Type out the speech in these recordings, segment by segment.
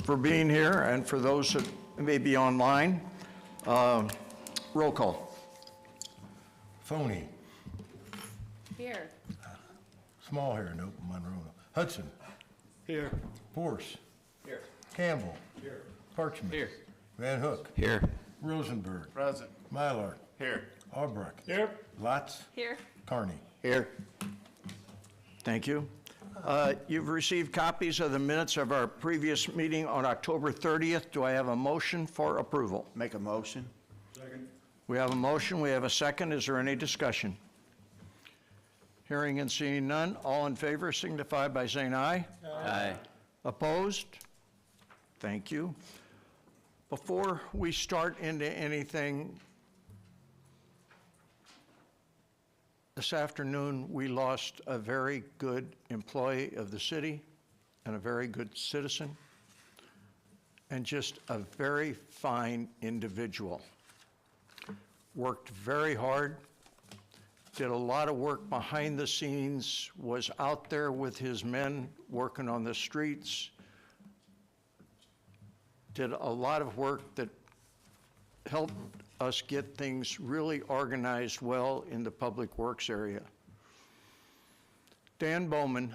for being here, and for those that may be online. Roll call. Phony. Here. Small here, nope, Monroe. Hudson. Here. Force. Here. Campbell. Here. Parchment. Here. Van Hook. Here. Rosenberg. Present. Mylar. Here. Albrecht. Here. Lotz. Here. Carney. Here. Thank you. You've received copies of the minutes of our previous meeting on October 30th. Do I have a motion for approval? Make a motion. Second. We have a motion, we have a second. Is there any discussion? Hearing and seeing none, all in favor signify by saying aye. Aye. Opposed? Thank you. Before we start into anything, this afternoon we lost a very good employee of the city and a very good citizen and just a very fine individual. Worked very hard, did a lot of work behind the scenes, was out there with his men working on the streets, did a lot of work that helped us get things really organized well in the public works area. Dan Bowman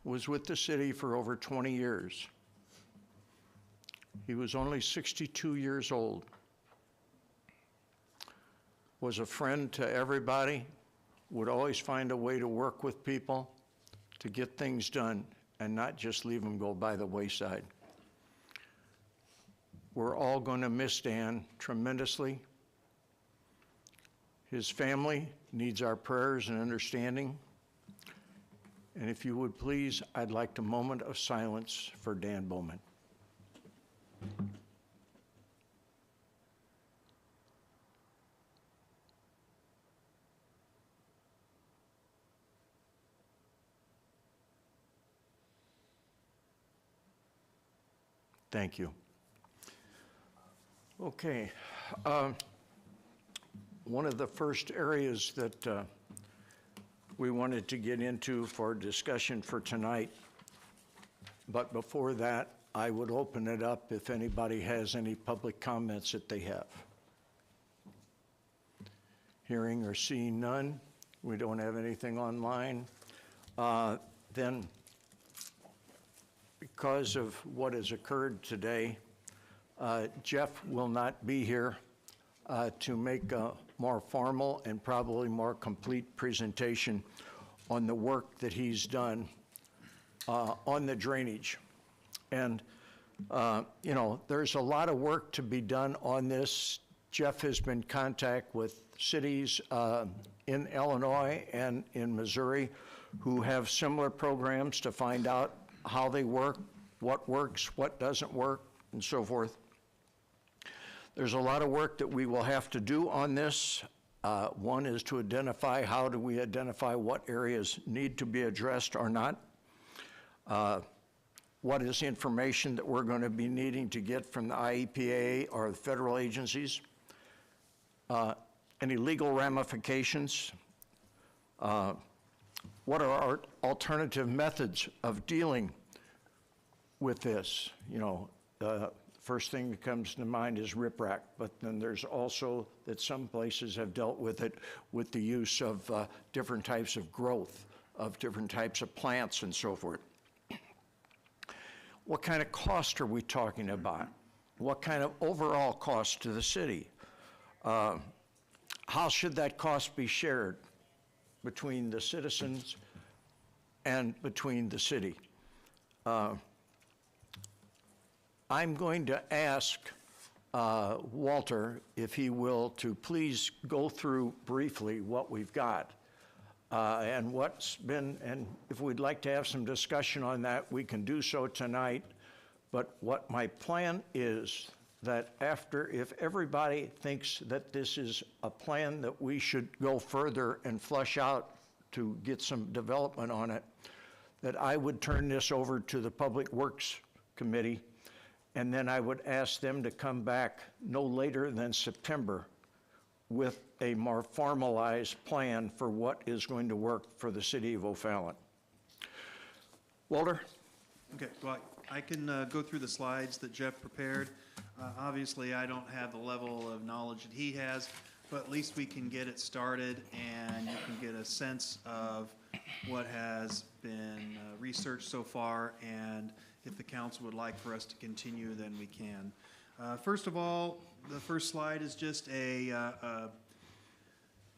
was with the city for over 20 years. He was only 62 years old. Was a friend to everybody, would always find a way to work with people to get things done and not just leave them go by the wayside. We're all going to miss Dan tremendously. His family needs our prayers and understanding. And if you would please, I'd like a moment of silence for Dan Bowman. Thank you. Okay. One of the first areas that we wanted to get into for discussion for tonight, but before that, I would open it up if anybody has any public comments that they have. Hearing or seeing none, we don't have anything online. Then, because of what has occurred today, Jeff will not be here to make a more formal and probably more complete presentation on the work that he's done on the drainage. And, you know, there's a lot of work to be done on this. Jeff has been in contact with cities in Illinois and in Missouri who have similar programs to find out how they work, what doesn't work, and so forth. There's a lot of work that we will have to do on this. One is to identify how do we identify what areas need to be addressed or not. What is information that we're going to be needing to get from the IEPA or the federal agencies? Any legal ramifications? What are our alternative methods of dealing with this? You know, first thing that comes to mind is riprap, but then there's also that some places have dealt with it with the use of different types of growth, of different types of plants and so forth. What kind of cost are we talking about? What kind of overall cost to the city? How should that cost be shared between the citizens and between the city? I'm going to ask Walter, if he will, to please go through briefly what we've got and what's been, and if we'd like to have some discussion on that, we can do so tonight. But what my plan is that after, if everybody thinks that this is a plan that we should go further and flush out to get some development on it, that I would turn this over to the Public Works Committee, and then I would ask them to come back no later than September with a more formalized plan for what is going to work for the city of O'Fallon. Walter? Okay, well, I can go through the slides that Jeff prepared. Obviously, I don't have the level of knowledge that he has, but at least we can get it started and you can get a sense of what has been researched so far, and if the council would like for us to continue, then we can. First of all, the first slide is just a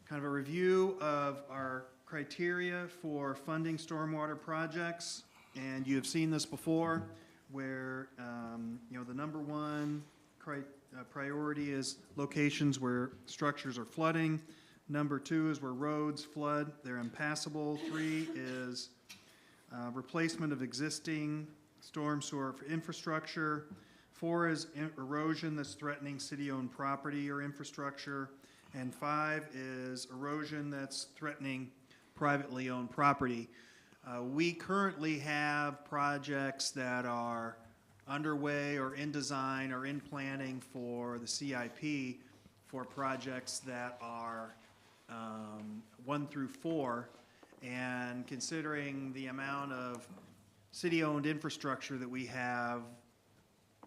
kind of a review of our criteria for funding stormwater projects. And you have seen this before, where the number one priority is locations where structures are flooding. Number two is where roads flood, they're impassable. 3 is replacement of existing storm sewer infrastructure. 4 is erosion that's threatening city-owned property or infrastructure. And 5 is erosion that's threatening privately owned property. We currently have projects that are underway or in design or in planning for the CIP for projects that are 1 through 4. And considering the amount of city-owned infrastructure that we have,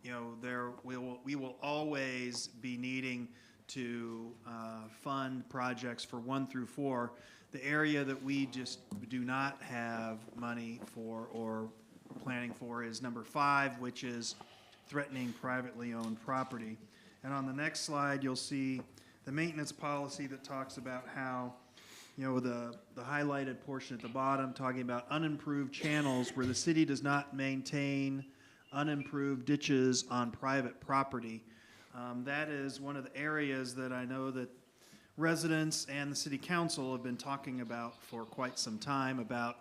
we will always be needing to fund projects for 1 through 4. The area that we just do not have money for or planning for is number 5, which is threatening privately owned property. And on the next slide, you'll see the maintenance policy that talks about how, the highlighted portion at the bottom talking about unimproved channels where the city does not maintain unimproved ditches on private property. That is one of the areas that I know that residents and the city council have been talking about for quite some time, about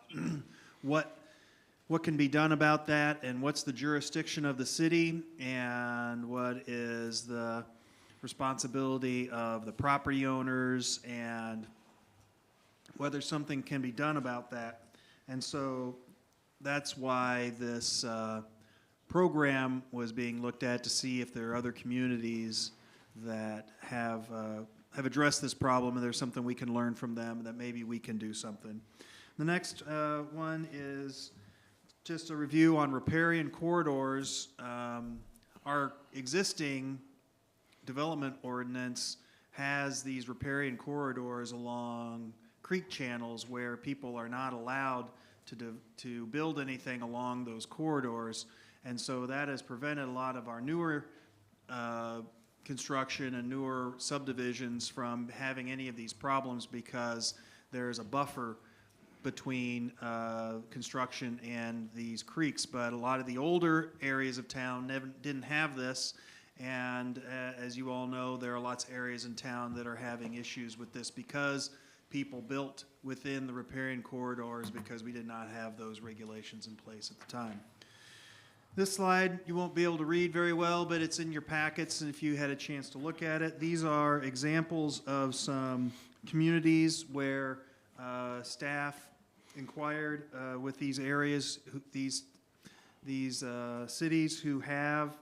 what can be done about that, and what's the jurisdiction of the city, and what is the responsibility of the property owners, and whether something can be done about that. And so that's why this program was being looked at, to see if there are other communities that have addressed this problem, and there's something we can learn from them, and that maybe we can do something. The next one is just a review on riparian corridors. Our existing development ordinance has these riparian corridors along creek channels where people are not allowed to build anything along those corridors. And so that has prevented a lot of our newer construction and newer subdivisions from having any of these problems, because there's a buffer between construction and these creeks. But a lot of the older areas of town didn't have this, and as you all know, there are lots of areas in town that are having issues with this because people built within the riparian corridors because we did not have those regulations in place at the time. This slide you won't be able to read very well, but it's in your packets, and if you had a chance to look at it, these are examples of some communities where staff inquired with these areas, these cities who have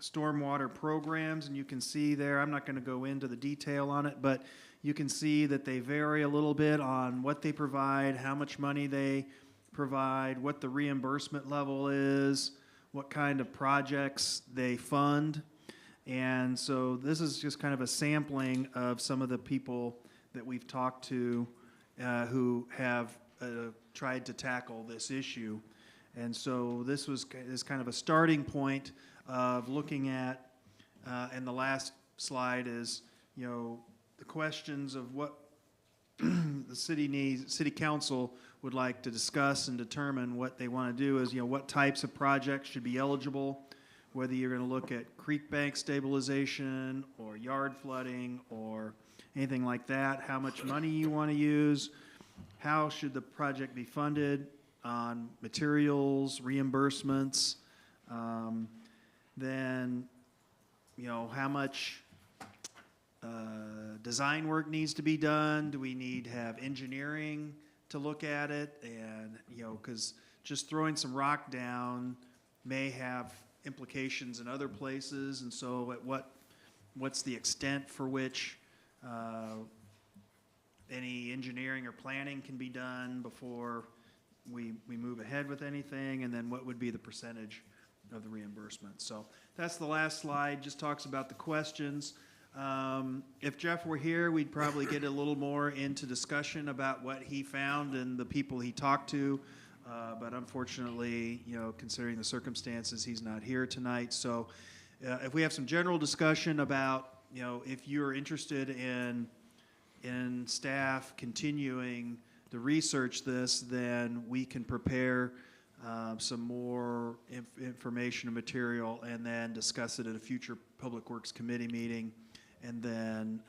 stormwater programs, and you can see there, I'm not going to go into the detail on it, but you can see that they vary a little bit on what they provide, how much money they provide, what the reimbursement level is, what kind of projects they fund. And so this is just kind of a sampling of some of the people that we've talked to who have tried to tackle this issue. And so this is kind of a starting point of looking at, and the last slide is, the questions of what the city council would like to discuss and determine. What they want to do is, what types of projects should be eligible, whether you're going to look at creek bank stabilization or yard flooding or anything like that, how much money you want to use, how should the project be funded on materials, reimbursements, then, how much design work needs to be done. Do we need to have engineering to look at it? And, because just throwing some rock down may have implications in other places. And so at what's the extent for which any engineering or planning can be done before we move ahead with anything, and then what would be the percentage of the reimbursement. So that's the last slide, just talks about the questions. If Jeff were here, we'd probably get a little more into discussion about what he found and the people he talked to. But unfortunately, you know, considering the circumstances, he's not here tonight. So if we have some general discussion about, you know, if you're interested in staff continuing to research this, then we can prepare some more information and material and then discuss it at a future Public Works Committee meeting, and then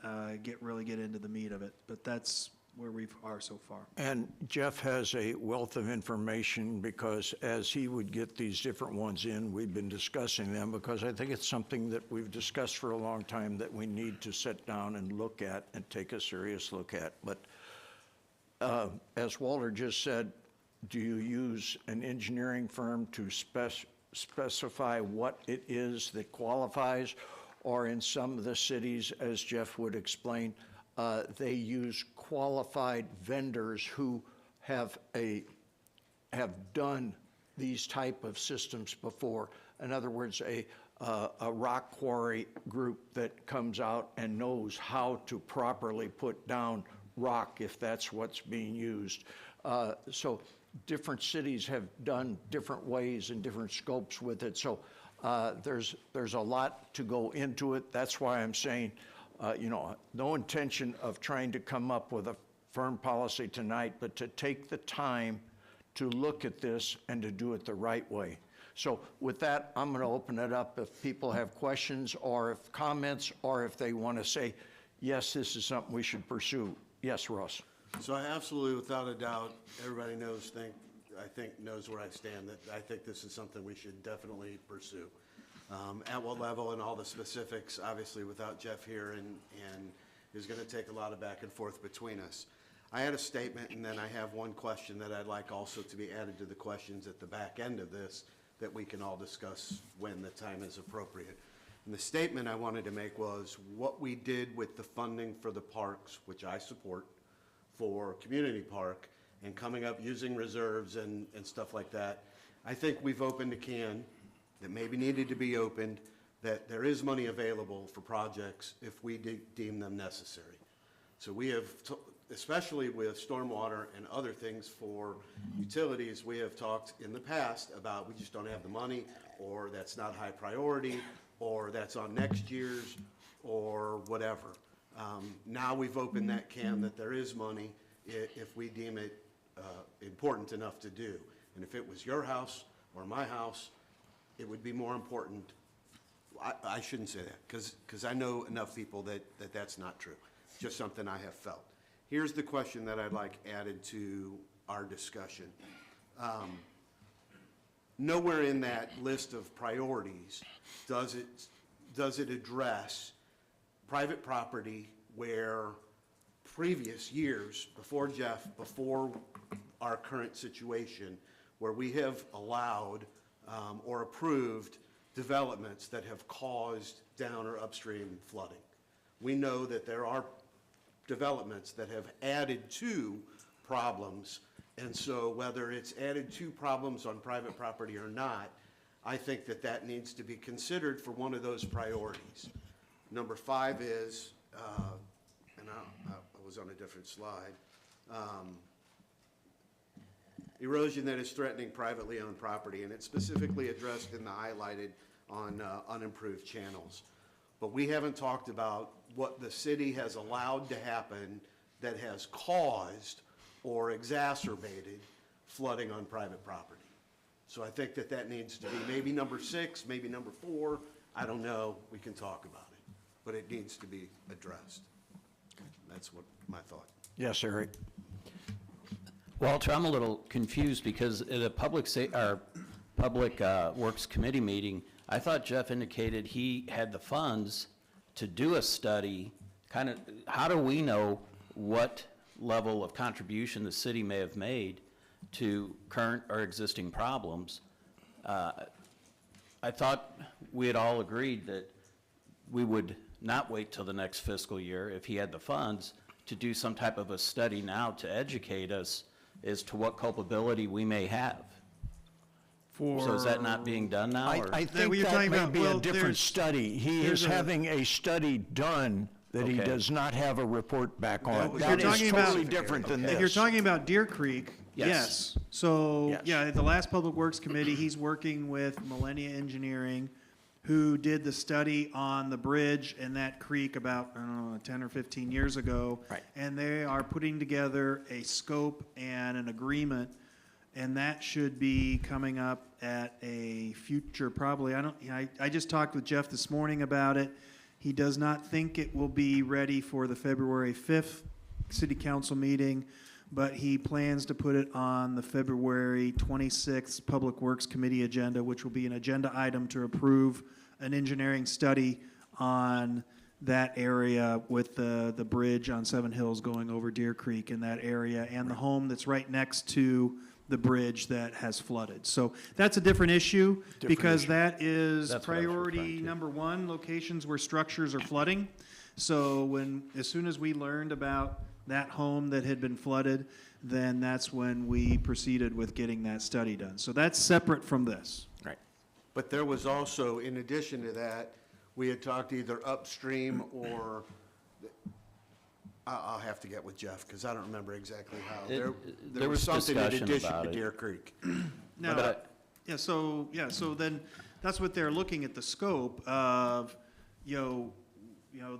really get into the meat of it. But that's where we are so far. And Jeff has a wealth of information, because as he would get these different ones in, we've been discussing them, because I think it's something that we've discussed for a long time that we need to sit down and look at and take a serious look at. But as Walter just said, do you use an engineering firm to specify what it is that qualifies? Or in some of the cities, as Jeff would explain, they use qualified vendors who have done these type of systems before. In other words, a rock quarry group that comes out and knows how to properly put down rock if that's what's being used. So different cities have done different ways and different scopes with it. So there's a lot to go into it. That's why I'm saying, you know, no intention of trying to come up with a firm policy tonight, but to take the time to look at this and to do it the right way. So with that, I'm going to open it up if people have questions or if comments, or if they want to say, yes, this is something we should pursue. Yes, Ross. So I absolutely, without a doubt, everybody knows where I stand, that I think this is something we should definitely pursue. At what level and all the specifics, obviously without Jeff here, and is going to take a lot of back and forth between us. I had a statement, and then I have one question that I'd like also to be added to the questions at the back end of this that we can all discuss when the time is appropriate. And the statement I wanted to make was what we did with the funding for the parks, which I support, for Community Park, and coming up using reserves and stuff like that. I think we've opened a can that maybe needed to be opened, that there is money available for projects if we deem them necessary. So we have, especially with stormwater and other things for utilities, we have talked in the past about we just don't have the money, or that's not high priority, or that's on next year's, or whatever. Now we've opened that can that there is money if we deem it important enough to do. And if it was your house or my house, it would be more important. I shouldn't say that, because I know enough people that that's not true. Just something I have felt. Here's the question that I'd like added to our discussion. Nowhere in that list of priorities does it address private property where previous years, before Jeff, before our current situation, where we have allowed or approved developments that have caused down or upstream flooding. We know that there are developments that have added to problems, and so whether it's added to problems on private property or not, I think that that needs to be considered for one of those priorities. Number 5 is, and I was on a different slide, erosion that is threatening privately owned property, and it's specifically addressed in the highlighted on unimproved channels. But we haven't talked about what the city has allowed to happen that has caused or exacerbated flooding on private property. So I think that that needs to be maybe number 6, maybe number 4, I don't know, we can talk about it, but it needs to be addressed. That's what my thought. Yes, Eric. Walter, I'm a little confused because at a Public Works Committee meeting, I thought Jeff indicated he had the funds to do a study. Kind of, how do we know what level of contribution the city may have made to current or existing problems? I thought we had all agreed that we would not wait till the next fiscal year if he had the funds to do some type of a study now to educate us as to what culpability we may have. For. So is that not being done now? I or- think what you're that talking may about, be a well, different there's- study. He there's is a- having a study done that he Okay. does not have a report back on. was That You're is talking about- totally different than this. If you're talking about Deer Creek, Yes. yes. So, Yes. yeah, the last Public Works Committee, he's working with Millennia Engineering, who did the study on the bridge in that creek about, I don't know, 10 or 15 years ago. Right. And they are putting together a scope and an agreement, and that should be coming up at a future, probably, I just talked with Jeff this morning about it. He does not think it will be ready for the February 5th city council meeting, but he plans to put it on the February 26th Public Works Committee agenda, which will be an agenda item to approve an engineering study on that area with the bridge on Seven Hills going over Deer Creek in that area, and the home that's right next to the bridge that has flooded. So that's a different issue, because that is That's what I was priority referring to. number one, locations where structures are flooding. So as soon as we learned about that home that had been flooded, then that's when we proceeded with getting that study done. So that's separate from this. Right. But there was also, in addition to that, we had talked either upstream or, I'll have to get with Jeff, because I don't remember exactly how. There There was was something in discussion addition about to it. Deer Creek. Now, But so then, that's what they're looking at the scope of,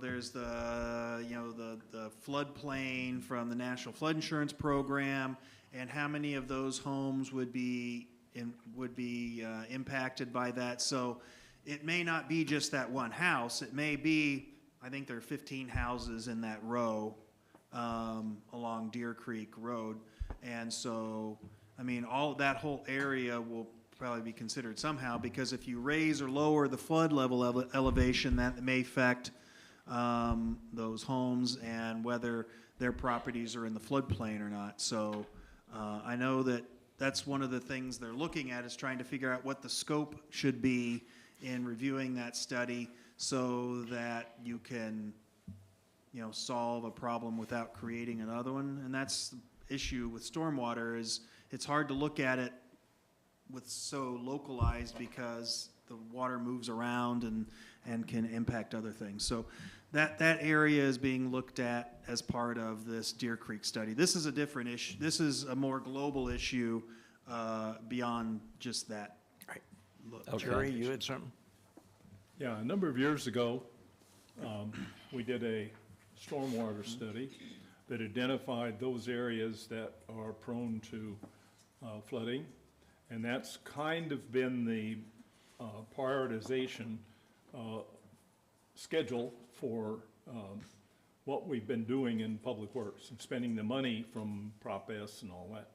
there's the floodplain from the National Flood Insurance Program, and how many of those homes would be impacted by that. So it may not be just that one house. It may be, I think there are 15 houses in that row along Deer Creek Road. And so, I mean, all of that whole area will probably be considered somehow, because if you raise or lower the flood level elevation, that may affect those homes and whether their properties are in the floodplain or not. So I know that that's one of the things they're looking at, is trying to figure out what the scope should be in reviewing that study, so that you can, solve a problem without creating another one. And that's the issue with stormwater, is it's hard to look at it with so localized, because the water moves around and can impact other things. So that area is being looked at as part of this Deer Creek study. This is a different issue. This is a more global issue beyond just that. Right. Okay. Jerry, you had something? Yeah, a number of years ago, we did a stormwater study that identified those areas that are prone to flooding. And that's kind of been the prioritization schedule for what we've been doing in Public Works and spending the money from Prop S and all that.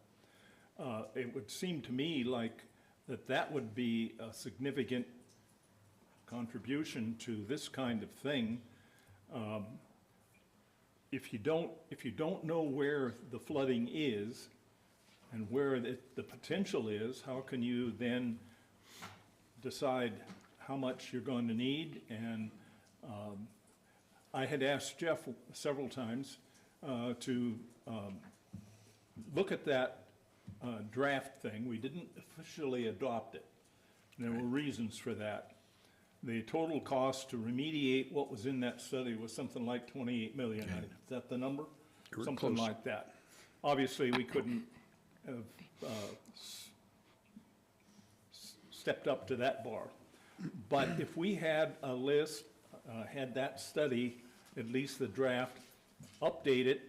It would seem to me like that would be a significant contribution to this kind of thing. If you don't know where the flooding is and where the potential is, how can you then decide how much you're going to need? And I had asked Jeff several times to look at that draft thing. We didn't officially adopt it. There were reasons for that. The total cost to remediate what was in that study was something like 28 million. Is that the number? Something like that. Obviously, we couldn't have stepped up to that bar. But if we had a list, had that study, at least the draft, update it,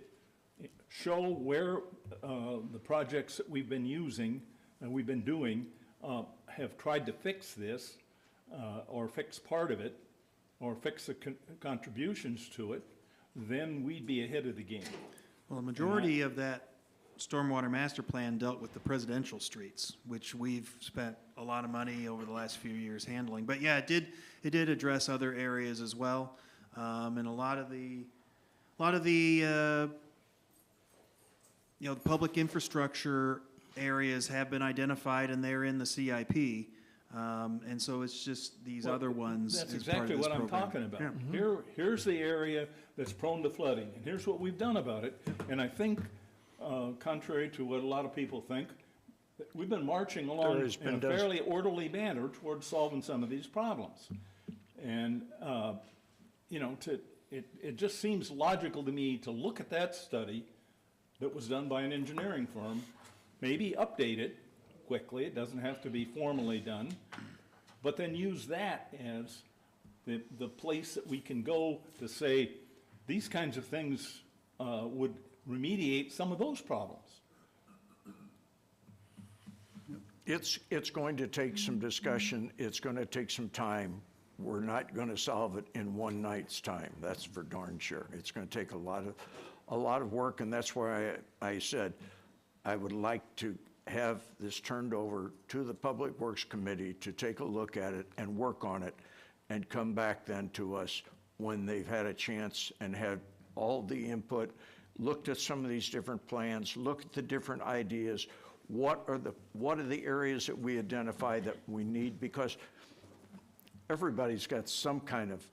show where the projects that we've been using and we've been doing have tried to fix this, or fix part of it, or fix the contributions to it, then we'd be ahead of the game. Well, the majority of that stormwater master plan dealt with the presidential streets, which we've spent a lot of money over the last few years handling. But yeah, it did address other areas as well. And a lot of the the public infrastructure areas have been identified, and they're in the CIP. And so it's just these other ones. That's as part of exactly this what I'm program. talking about. Yeah. Here's the area that's prone to flooding, and here's what we've done about it. And I think contrary to what a lot of people think, we've been marching along There has in a been fairly orderly manner towards solving some of these problems. And, you know, it just seems logical to me to look at that study that was done by an engineering firm, maybe update it quickly, it doesn't have to be formally done, but then use that as the place that we can go to say, these kinds of things would remediate some of those problems. It's going to take some discussion, it's going to take some time. We're not going to solve it in one night's time, that's for darn sure. It's going to take a lot of work, and that's why I said I would like to have this turned over to the Public Works Committee to take a look at it and work on it, and come back then to us when they've had a chance and had all the input, looked at some of these different plans, looked at the different ideas. What are the areas that we identify that we need? Because everybody's got some kind of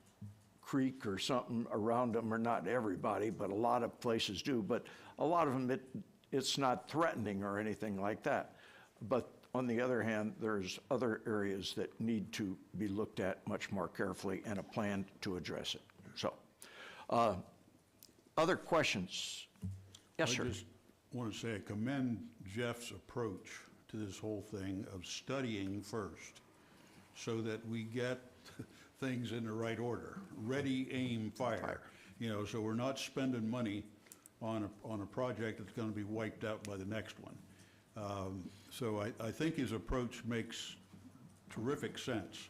creek or something around them, or not everybody, but a lot of places do. But a lot of them, it's not threatening or anything like that. But on the other hand, there's other areas that need to be looked at much more carefully and a plan to address it. So, other questions? Yes, sir. I just want to say I commend Jeff's approach to this whole thing of studying first so that we get things in the right order. Ready, aim, fire. You know, so we're not spending money on a project that's going to be wiped out by the next one. So I think his approach makes terrific sense.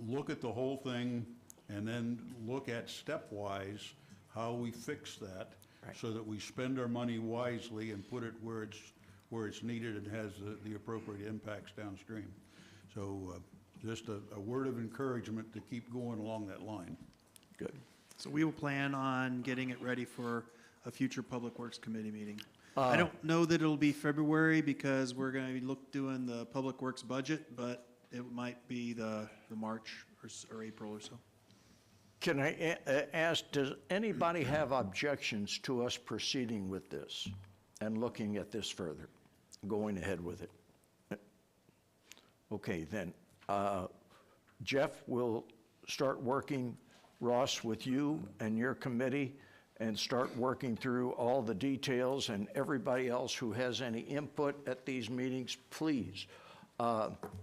Look at the whole thing and then look at stepwise how we fix that so that we spend our money wisely and put it where it's needed and has the appropriate impacts downstream. So just a word of encouragement to keep going along that line. Good. So we will plan on getting it ready for a future Public Works Committee meeting. I don't know that it'll be February because we're going to be doing the Public Works budget, but it might be the March or April or so. Can I ask, does anybody have objections to us proceeding with this and looking at this further, going ahead with it? Okay, then, Jeff will start working, Ross, with you and your committee, and start working through all the details, and everybody else who has any input at these meetings, please.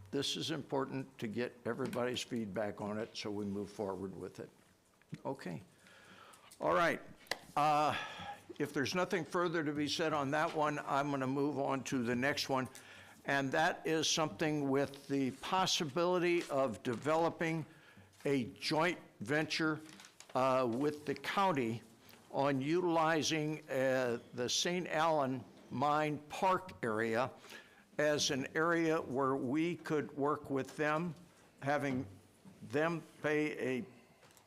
This is important to get everybody's feedback on it so we move forward with it. Okay. All right. If there's nothing further to be said on that one, I'm going to move on to the next one, and that is something with the possibility of developing a joint venture with the county on utilizing the St. Allen Mine Park area as an area where we could work with them, having them pay a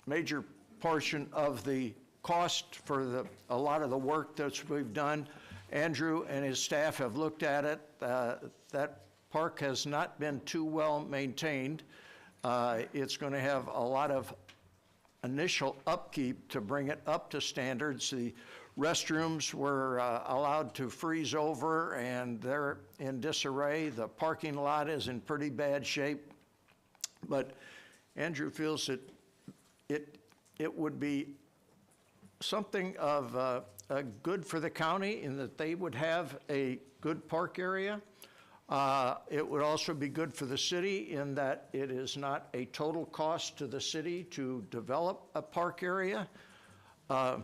major portion of the cost for a lot of the work that we've done. Andrew and his staff have looked at it. That park has not been too well maintained. It's going to have a lot of initial upkeep to bring it up to standards. The restrooms were allowed to freeze over and they're in disarray. The parking lot is in pretty bad shape. But Andrew feels that it would be something of good for the county in that they would have a good park area. It would also be good for the city in that it is not a total cost to the city to develop a park area. I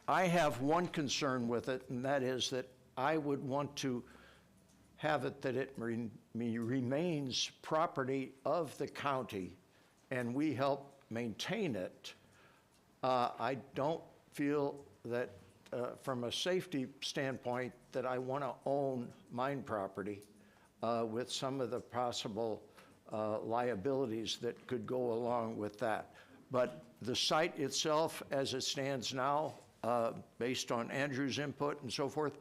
have one concern with it, and that is that I would want to have it that it remains property of the county and we help maintain it. I don't feel that from a safety standpoint that I want to own mine property with some of the possible liabilities that could go along with that. But the site itself, as it stands now, based on Andrew's input and so forth,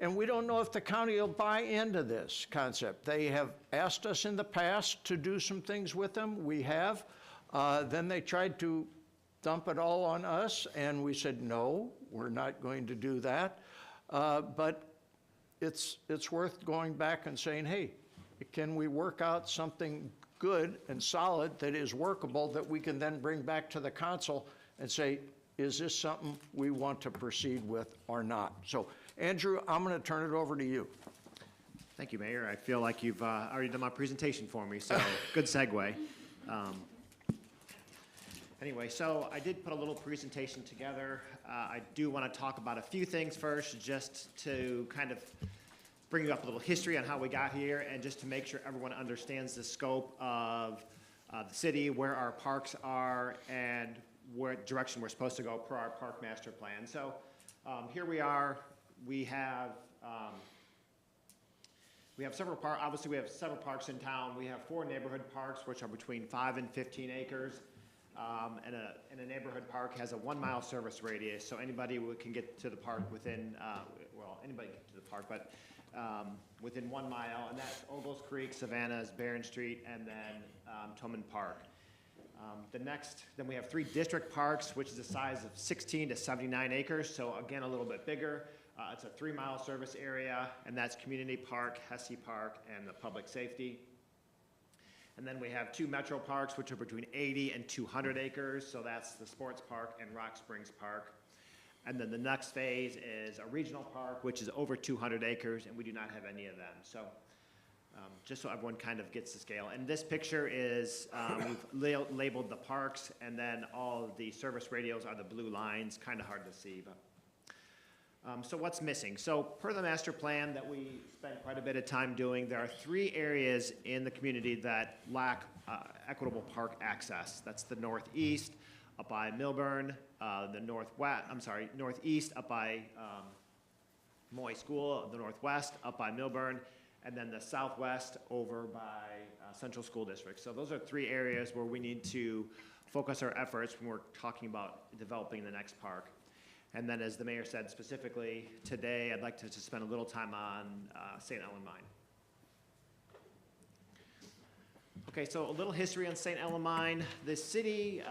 and we don't know if the county will buy into this concept. They have asked us in the past to do some things with them. We have. Then they tried to dump it all on us, and we said, no, we're not going to do that. But it's worth going back and saying, hey, can we work out something good and solid that is workable that we can then bring back to the council and say, is this something we want to proceed with or not? So, Andrew, I'm going to turn it over to you. Thank you, Mayor. I feel like you've already done my presentation for me, so good segue. Anyway, so I did put a little presentation together. I do want to talk about a few things first, just to kind of bring you up a little history on how we got here, and just to make sure everyone understands the scope of the city, where our parks are, and what direction we're supposed to go per our park master plan. So here we are. We have several parks. Obviously, we have several parks in town. We have 4 neighborhood parks, which are between 5 and 15 acres. And a neighborhood park has a 1-mile service radius, so anybody can get to the park within, anybody can get to the park, but within 1 mile, and that's Ogles Creek, Savannah's, Barron Street, and then Tillman Park. Then we have 3 district parks, which is a size of 16 to 79 acres, so again, a little bit bigger. It's a 3-mile service area, and that's Community Park, Hesse Park, and the Public Safety. And then we have 2 metro parks, which are between 80 and 200 acres, so that's the Sports Park and Rock Springs Park. And then the next phase is a regional park, which is over 200 acres, and we do not have any of them. So just so everyone kind of gets the scale. And this picture is, we've labeled the parks, and then all of the service radios are the blue lines, kind of hard to see. But so what's missing? So per the master plan that we spent quite a bit of time doing, there are 3 areas in the community that lack equitable park access. That's the northeast up by Milburn, the northeast up by Moy School, the northwest up by Milburn, and then the southwest over by Central School District. So those are 3 areas where we need to focus our efforts when we're talking about developing the next park. And then, as the mayor said specifically, today I'd like to spend a little time on St. Ellen Mine. Okay, so a little history on St. Ellen Mine. The city,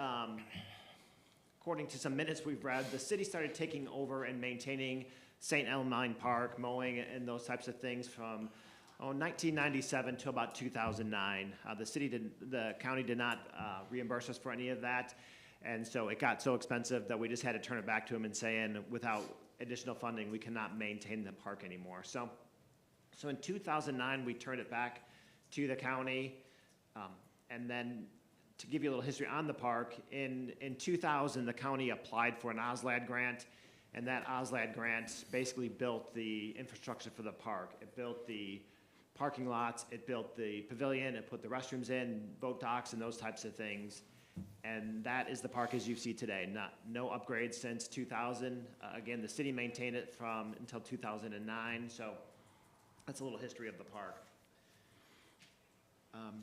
according to some minutes we've read, the city started taking over and maintaining St. Ellen Mine Park, mowing and those types of things from 1997 to about 2009. The county did not reimburse us for any of that. And so it got so expensive that we just had to turn it back to them and saying, without additional funding, we cannot maintain the park anymore. So in 2009, we turned it back to the county. And then to give you a little history on the park, in 2000, the county applied for an OSLAD grant. And that OSLAD grant basically built the infrastructure for the park. It built the parking lots, it built the pavilion, it put the restrooms in, boat docks, and those types of things. And that is the park as you see today. No upgrades since 2000. Again, the city maintained it until 2009. So that's a little history of the park.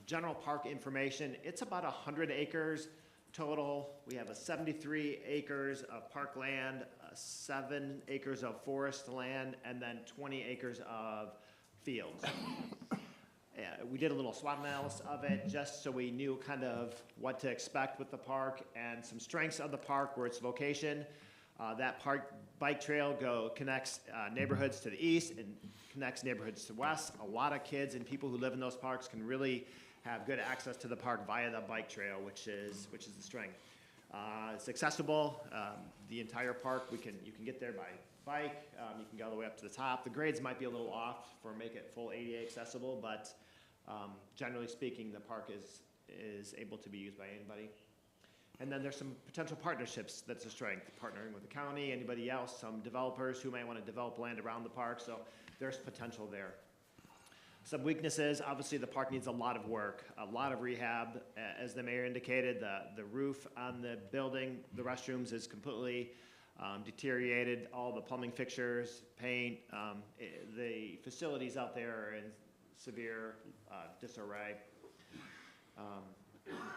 General park information. It's about 100 acres total. We have 73 acres of park land, 7 acres of forest land, and then 20 acres of fields. We did a little SWOT analysis of it just so we knew kind of what to expect with the park and some strengths of the park were its location. That park bike trail connects neighborhoods to the east and connects neighborhoods to the west. A lot of kids and people who live in those parks can really have good access to the park via the bike trail, which is the strength. It's accessible. The entire park, you can get there by bike. You can go all the way up to the top. The grades might be a little off for make it full ADA accessible, but generally speaking, the park is able to be used by anybody. And then there's some potential partnerships that's a strength, partnering with the county, anybody else, some developers who may want to develop land around the park, so there's potential there. Some weaknesses, obviously the park needs a lot of work, a lot of rehab. As the mayor indicated, the roof on the building, the restrooms is completely deteriorated, all the plumbing fixtures, paint, the facilities out there are in severe disarray.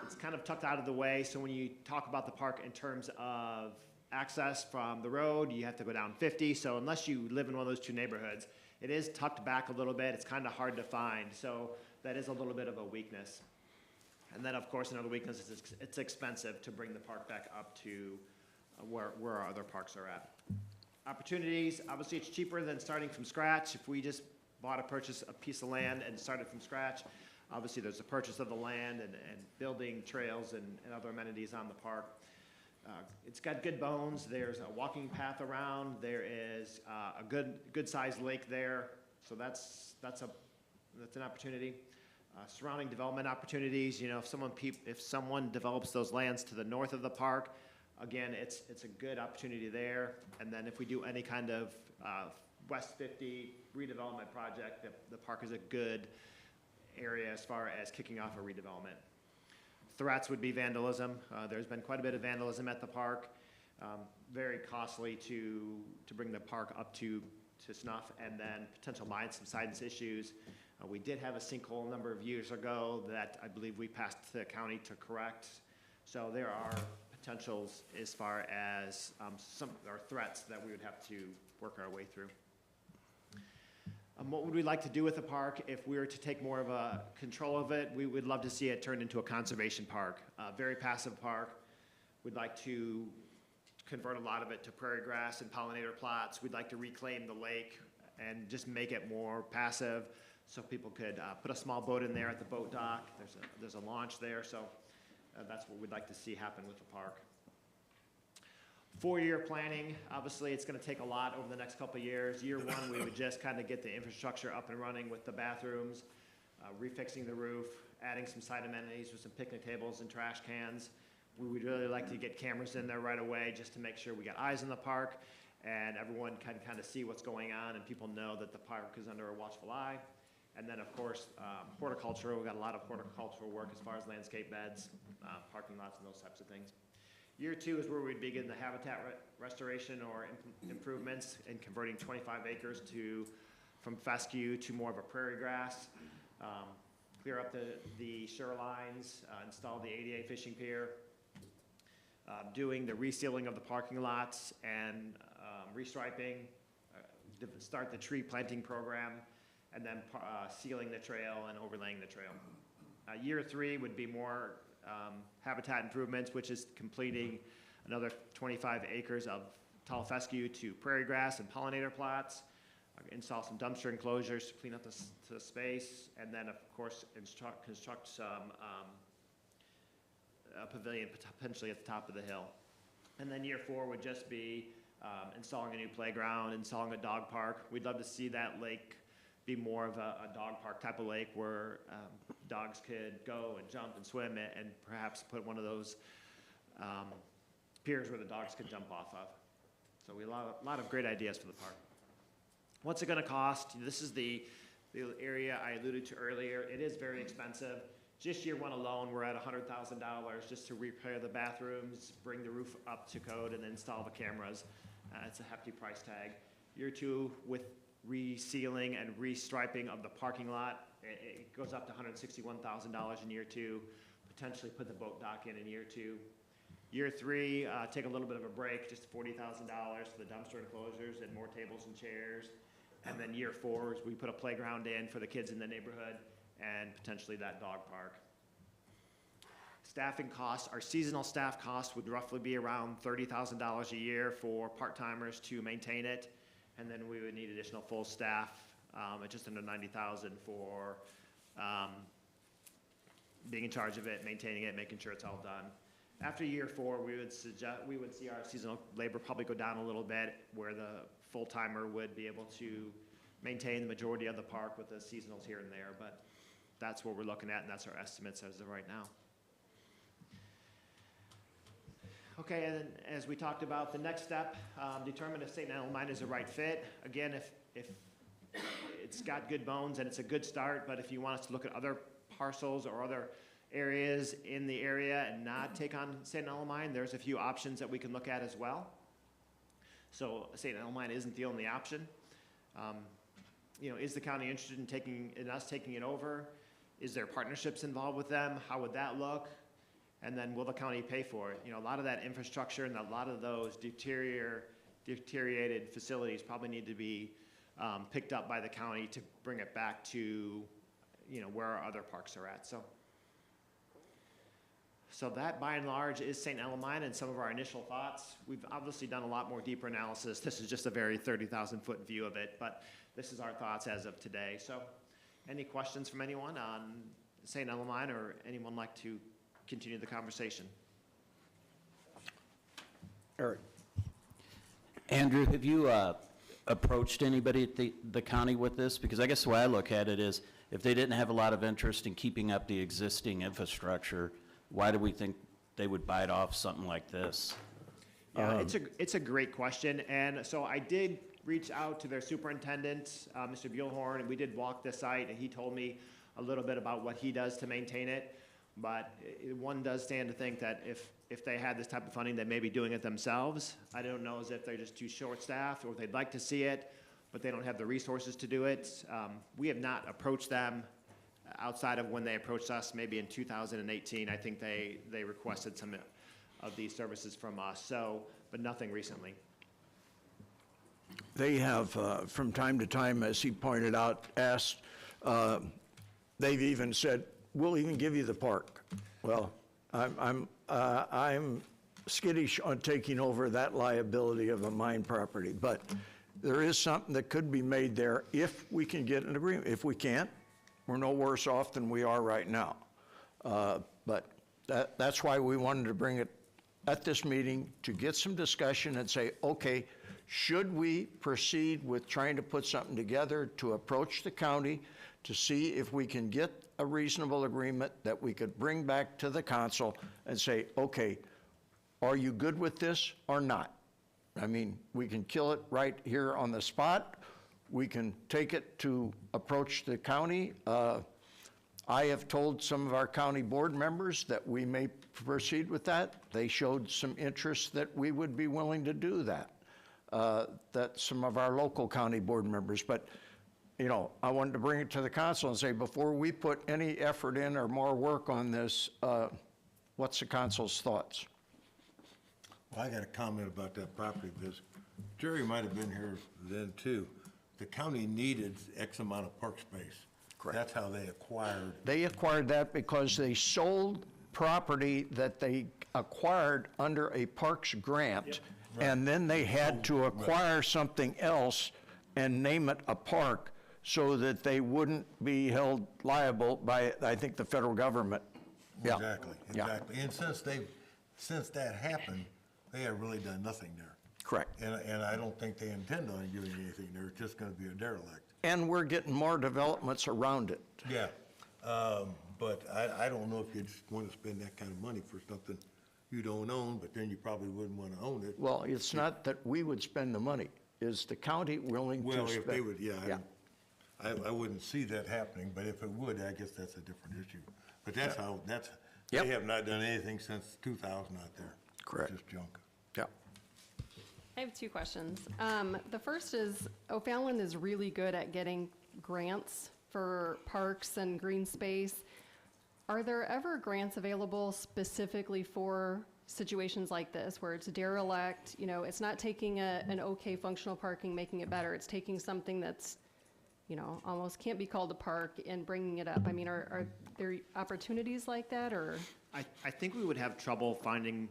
It's kind of tucked out of the way, so when you talk about the park in terms of access from the road, you have to go down 50, so unless you live in one of those 2 neighborhoods, it is tucked back a little bit. It's kind of hard to find, so that is a little bit of a weakness. And then, of course, another weakness is it's expensive to bring the park back up to where our other parks are at. Opportunities, obviously it's cheaper than starting from scratch. If we just purchase a piece of land and started from scratch, obviously there's the purchase of the land and building trails and other amenities on the park. It's got good bones. There's a walking path around. There is a good-sized lake there. So that's an opportunity. Surrounding development opportunities, you know, if someone develops those lands to the north of the park, again, it's a good opportunity there. And then if we do any kind of West 50 redevelopment project, the park is a good area as far as kicking off a redevelopment. Threats would be vandalism. There's been quite a bit of vandalism at the park. Very costly to bring the park up to snuff, and then potential mine subsidence issues. We did have a sinkhole a number of years ago that I believe we passed the county to correct. So there are potentials as far as some threats that we would have to work our way through. What would we like to do with the park if we were to take more of a control of it? We would love to see it turned into a conservation park, a very passive park. We'd like to convert a lot of it to prairie grass and pollinator plots. We'd like to reclaim the lake and just make it more passive so people could put a small boat in there at the boat dock. There's a launch there, so that's what we'd like to see happen with the park. 4-year planning, obviously it's going to take a lot over the next couple of years. Year one, we would just kind of get the infrastructure up and running with the bathrooms, refixing the roof, adding some side amenities with some picnic tables and trash cans. We would really like to get cameras in there right away just to make sure we got eyes in the park and everyone can kind of see what's going on and people know that the park is under a watchful eye. And then, of course, horticulture. We've got a lot of horticultural work as far as landscape beds, parking lots, and those types of things. Year two is where we'd begin the habitat restoration or improvements and converting 25 acres from fescue to more of a prairie grass, clear up the shorelines, install the ADA fishing pier, doing the resealing of the parking lots and restriping, start the tree planting program, and then sealing the trail and overlaying the trail. Year three would be more habitat improvements, which is completing another 25 acres of tall fescue to prairie grass and pollinator plots, install some dumpster enclosures to clean up the space, and then, of course, construct some a pavilion potentially at the top of the hill. And then year four would just be installing a new playground, installing a dog park. We'd love to see that lake be more of a dog park type of lake where dogs could go and jump and swim and perhaps put one of those piers where the dogs could jump off of. So we have a lot of great ideas for the park. What's it going to cost? This is the area I alluded to earlier. It is very expensive. Just year one alone, we're at $100,000 just to repair the bathrooms, bring the roof up to code, and install the cameras. It's a hefty price tag. Year two, with resealing and restriping of the parking lot, it goes up to $161,000 in year two, potentially put the boat dock in year two. Year three, take a little bit of a break, just $40,000 for the dumpster enclosures and more tables and chairs. And then year four is we put a playground in for the kids in the neighborhood and potentially that dog park. Staffing costs, our seasonal staff costs would roughly be around $30,000 a year for part-timers to maintain it. And then we would need additional full staff at just under $90,000 for being in charge of it, maintaining it, making sure it's all done. After year four, we would see our seasonal labor probably go down a little bit, where the full-timer would be able to maintain the majority of the park with the seasonals here and there. But that's what we're looking at, and that's our estimates as of right now. Okay, and as we talked about, the next step, determine if St. Anselm Mine is the right fit. Again, if it's got good bones and it's a good start, but if you want us to look at other parcels or other areas in the area and not take on St. Anselm Mine, there's a few options that we can look at as well. So St. Anselm Mine isn't the only option. You know, is the county interested in us taking it over? Is there partnerships involved with them? How would that look? And then will the county pay for it? You know, a lot of that infrastructure and a lot of those deteriorated facilities probably need to be picked up by the county to bring it back to, you know, where our other parks are at. So So that, by and large, is St. Ellen and some of our initial thoughts. We've obviously done a lot more deeper analysis. This is just a very 30,000-foot view of it, but this is our thoughts as of today. So any questions from anyone on St. Ellen, or anyone like to continue the conversation? Eric? Andrew, have you approached anybody at the county with this? Because I guess the way I look at it is, if they didn't have a lot of interest in keeping up the existing infrastructure, why do we think they would bite off something like this? Yeah, it's a great question, and so I did reach out to their superintendent, Mr. Buellhorn, and we did walk the site, and he told me a little bit about what he does to maintain it. But one does stand to think that if they had this type of funding, they may be doing it themselves. I don't know as if they're just too short-staffed, or they'd like to see it, but they don't have the resources to do it. We have not approached them outside of when they approached us, maybe in 2018. I think they requested some of these services from us, so, but nothing recently. They have, from time to time, as he pointed out, asked, they've even said, we'll even give you the park. Well, I'm skittish on taking over that liability of a mine property, but there is something that could be made there if we can get an agreement. If we can't, we're no worse off than we are right now. But that's why we wanted to bring it at this meeting, to get some discussion and say, okay, should we proceed with trying to put something together to approach the county to see if we can get a reasonable agreement that we could bring back to the council and say, okay, are you good with this or not? I mean, we can kill it right here on the spot. We can take it to approach the county. I have told some of our county board members that we may proceed with that. They showed some interest that we would be willing to do that. That some of our local county board members, but you know, I wanted to bring it to the council and say, before we put any effort in or more work on this, what's the council's thoughts? Well, I got a comment about that property, because Jerry might have been here then too. The county needed X amount of park space. Correct. That's how they acquired. They acquired that because they sold property that they acquired under a parks grant, and then they had to acquire something else and name it a park so that they wouldn't be held liable by, I think, the federal government. Yeah. Exactly, Yeah. exactly. And since that happened, they have really done nothing there. Correct. And I don't think they intend on doing anything there. It's just gonna be a derelict. And we're getting more developments around it. Yeah, but I don't know if you'd want to spend that kind of money for something you don't own, but then you probably wouldn't want to own it. Well, it's not that we would spend the money. Is the county willing to spend? Well, if they would, yeah. Yeah. I wouldn't see that happening, but if it would, I guess that's a different issue. But that's how, Yep. they have not done anything since 2000 out there. Correct. Just junk. Yeah. I have two questions. The first is, O'Fallon is really good at getting grants for parks and green space. Are there ever grants available specifically for situations like this, where it's derelict, you know, it's not taking an okay functional parking, making it better, it's taking something that's, you know, almost can't be called a park and bringing it up? I mean, are there opportunities like that, or? I think we would have trouble finding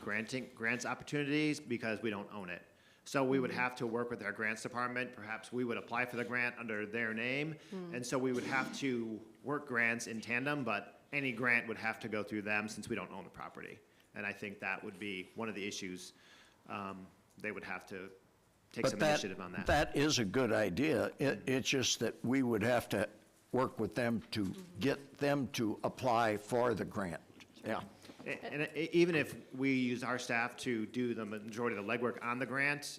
grants opportunities because we don't own it. So we would have to work with our grants department. Perhaps we would apply for the grant under their name. And so we would have to work grants in tandem, but any grant would have to go through them since we don't own the property. And I think that would be one of the issues. They would have to take some initiative on that. That is a good idea. It's just that we would have to work with them to get them to apply for the grant. Yeah. And even if we use our staff to do the majority of the legwork on the grant,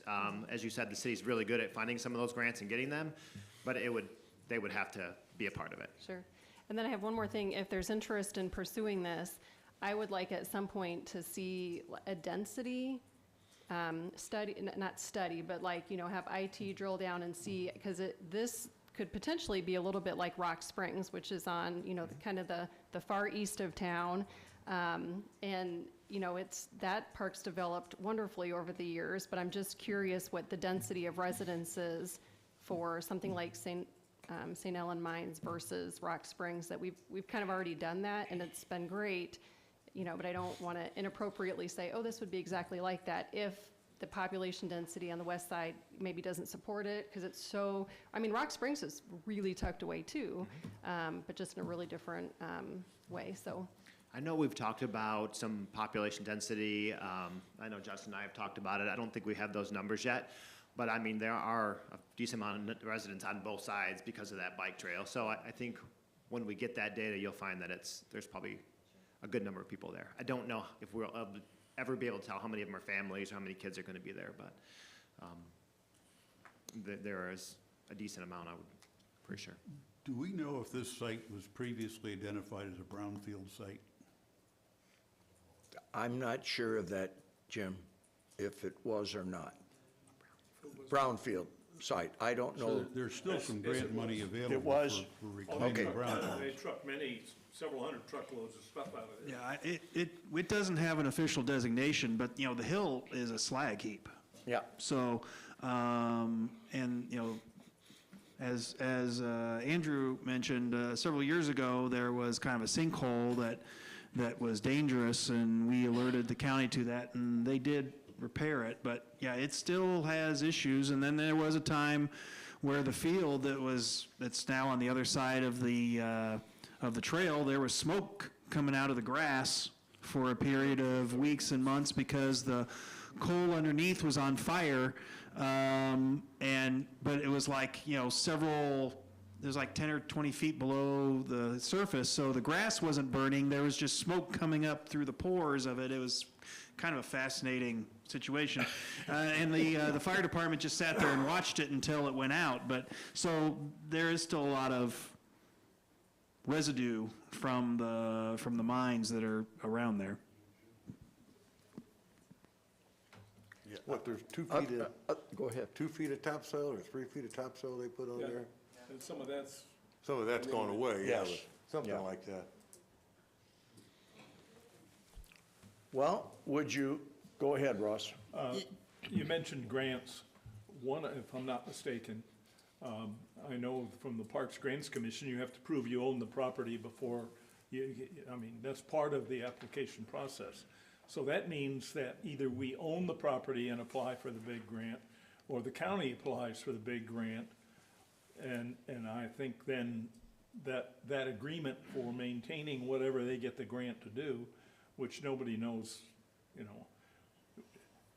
as you said, the city's really good at finding some of those grants and getting them, but they would have to be a part of it. Sure. And then I have one more thing. If there's interest in pursuing this, I would like at some point to see a density study, not study, but like, you know, have IT drill down and see, because this could potentially be a little bit like Rock Springs, which is on, you know, kind of the far east of town. And, you know, that park's developed wonderfully over the years, but I'm just curious what the density of residents is for something like St. Ellen Mines versus Rock Springs, that we've kind of already done that, and it's been great but I don't want to inappropriately say, oh, this would be exactly like that if the population density on the west side maybe doesn't support it, because it's so, Rock Springs is really tucked away too, but just in a really different way, so. I know we've talked about some population density. I know Justin and I have talked about it. I don't think we have those numbers yet. But there are a decent amount of residents on both sides because of that bike trail. So I think when we get that data, you'll find that there's probably a good number of people there. I don't know if we'll ever be able to tell how many of them are families or how many kids are going to be there, but there is a decent amount, I would, for sure. Do we know if this site was previously identified as a brownfield site? I'm not sure of that, Jim, if it was or not. Brownfield site, I don't So know. there's still some Yes, grant it money was. available It was? for reclaiming Okay. brownfield. They truck several hundred truckloads of stuff out of there. Yeah, it doesn't have an official designation, but, the hill is a slag heap. Yeah. So, as Andrew mentioned, several years ago, there was kind of a sinkhole that was dangerous, and we alerted the county to that, and they did repair it. But yeah, it still has issues. And then there was a time where the field that's now on the other side of the trail, there was smoke coming out of the grass for a period of weeks and months because the coal underneath was on fire. But it was like, there's like 10 or 20 feet below the surface, so the grass wasn't burning. There was just smoke coming up through the pores of it. It was kind of a fascinating situation. And the fire department just sat there and watched it until it went out. But so there is still a lot of residue from the mines that are around there. What, there's 2 feet of, Go ahead. 2 feet of topsoil or 3 feet of topsoil they put on Yeah. there? And some of that's, Some of that's gone away, yeah, Yes. but something Yeah. like that. Well, would you, go ahead, Ross. you mentioned grants. One, if I'm not mistaken, I know from the Parks Grants Commission, you have to prove you own the property before that's part of the application process. So that means that either we own the property and apply for the big grant, or the county applies for the big grant. And I think then that agreement for maintaining whatever they get the grant to do, which nobody knows,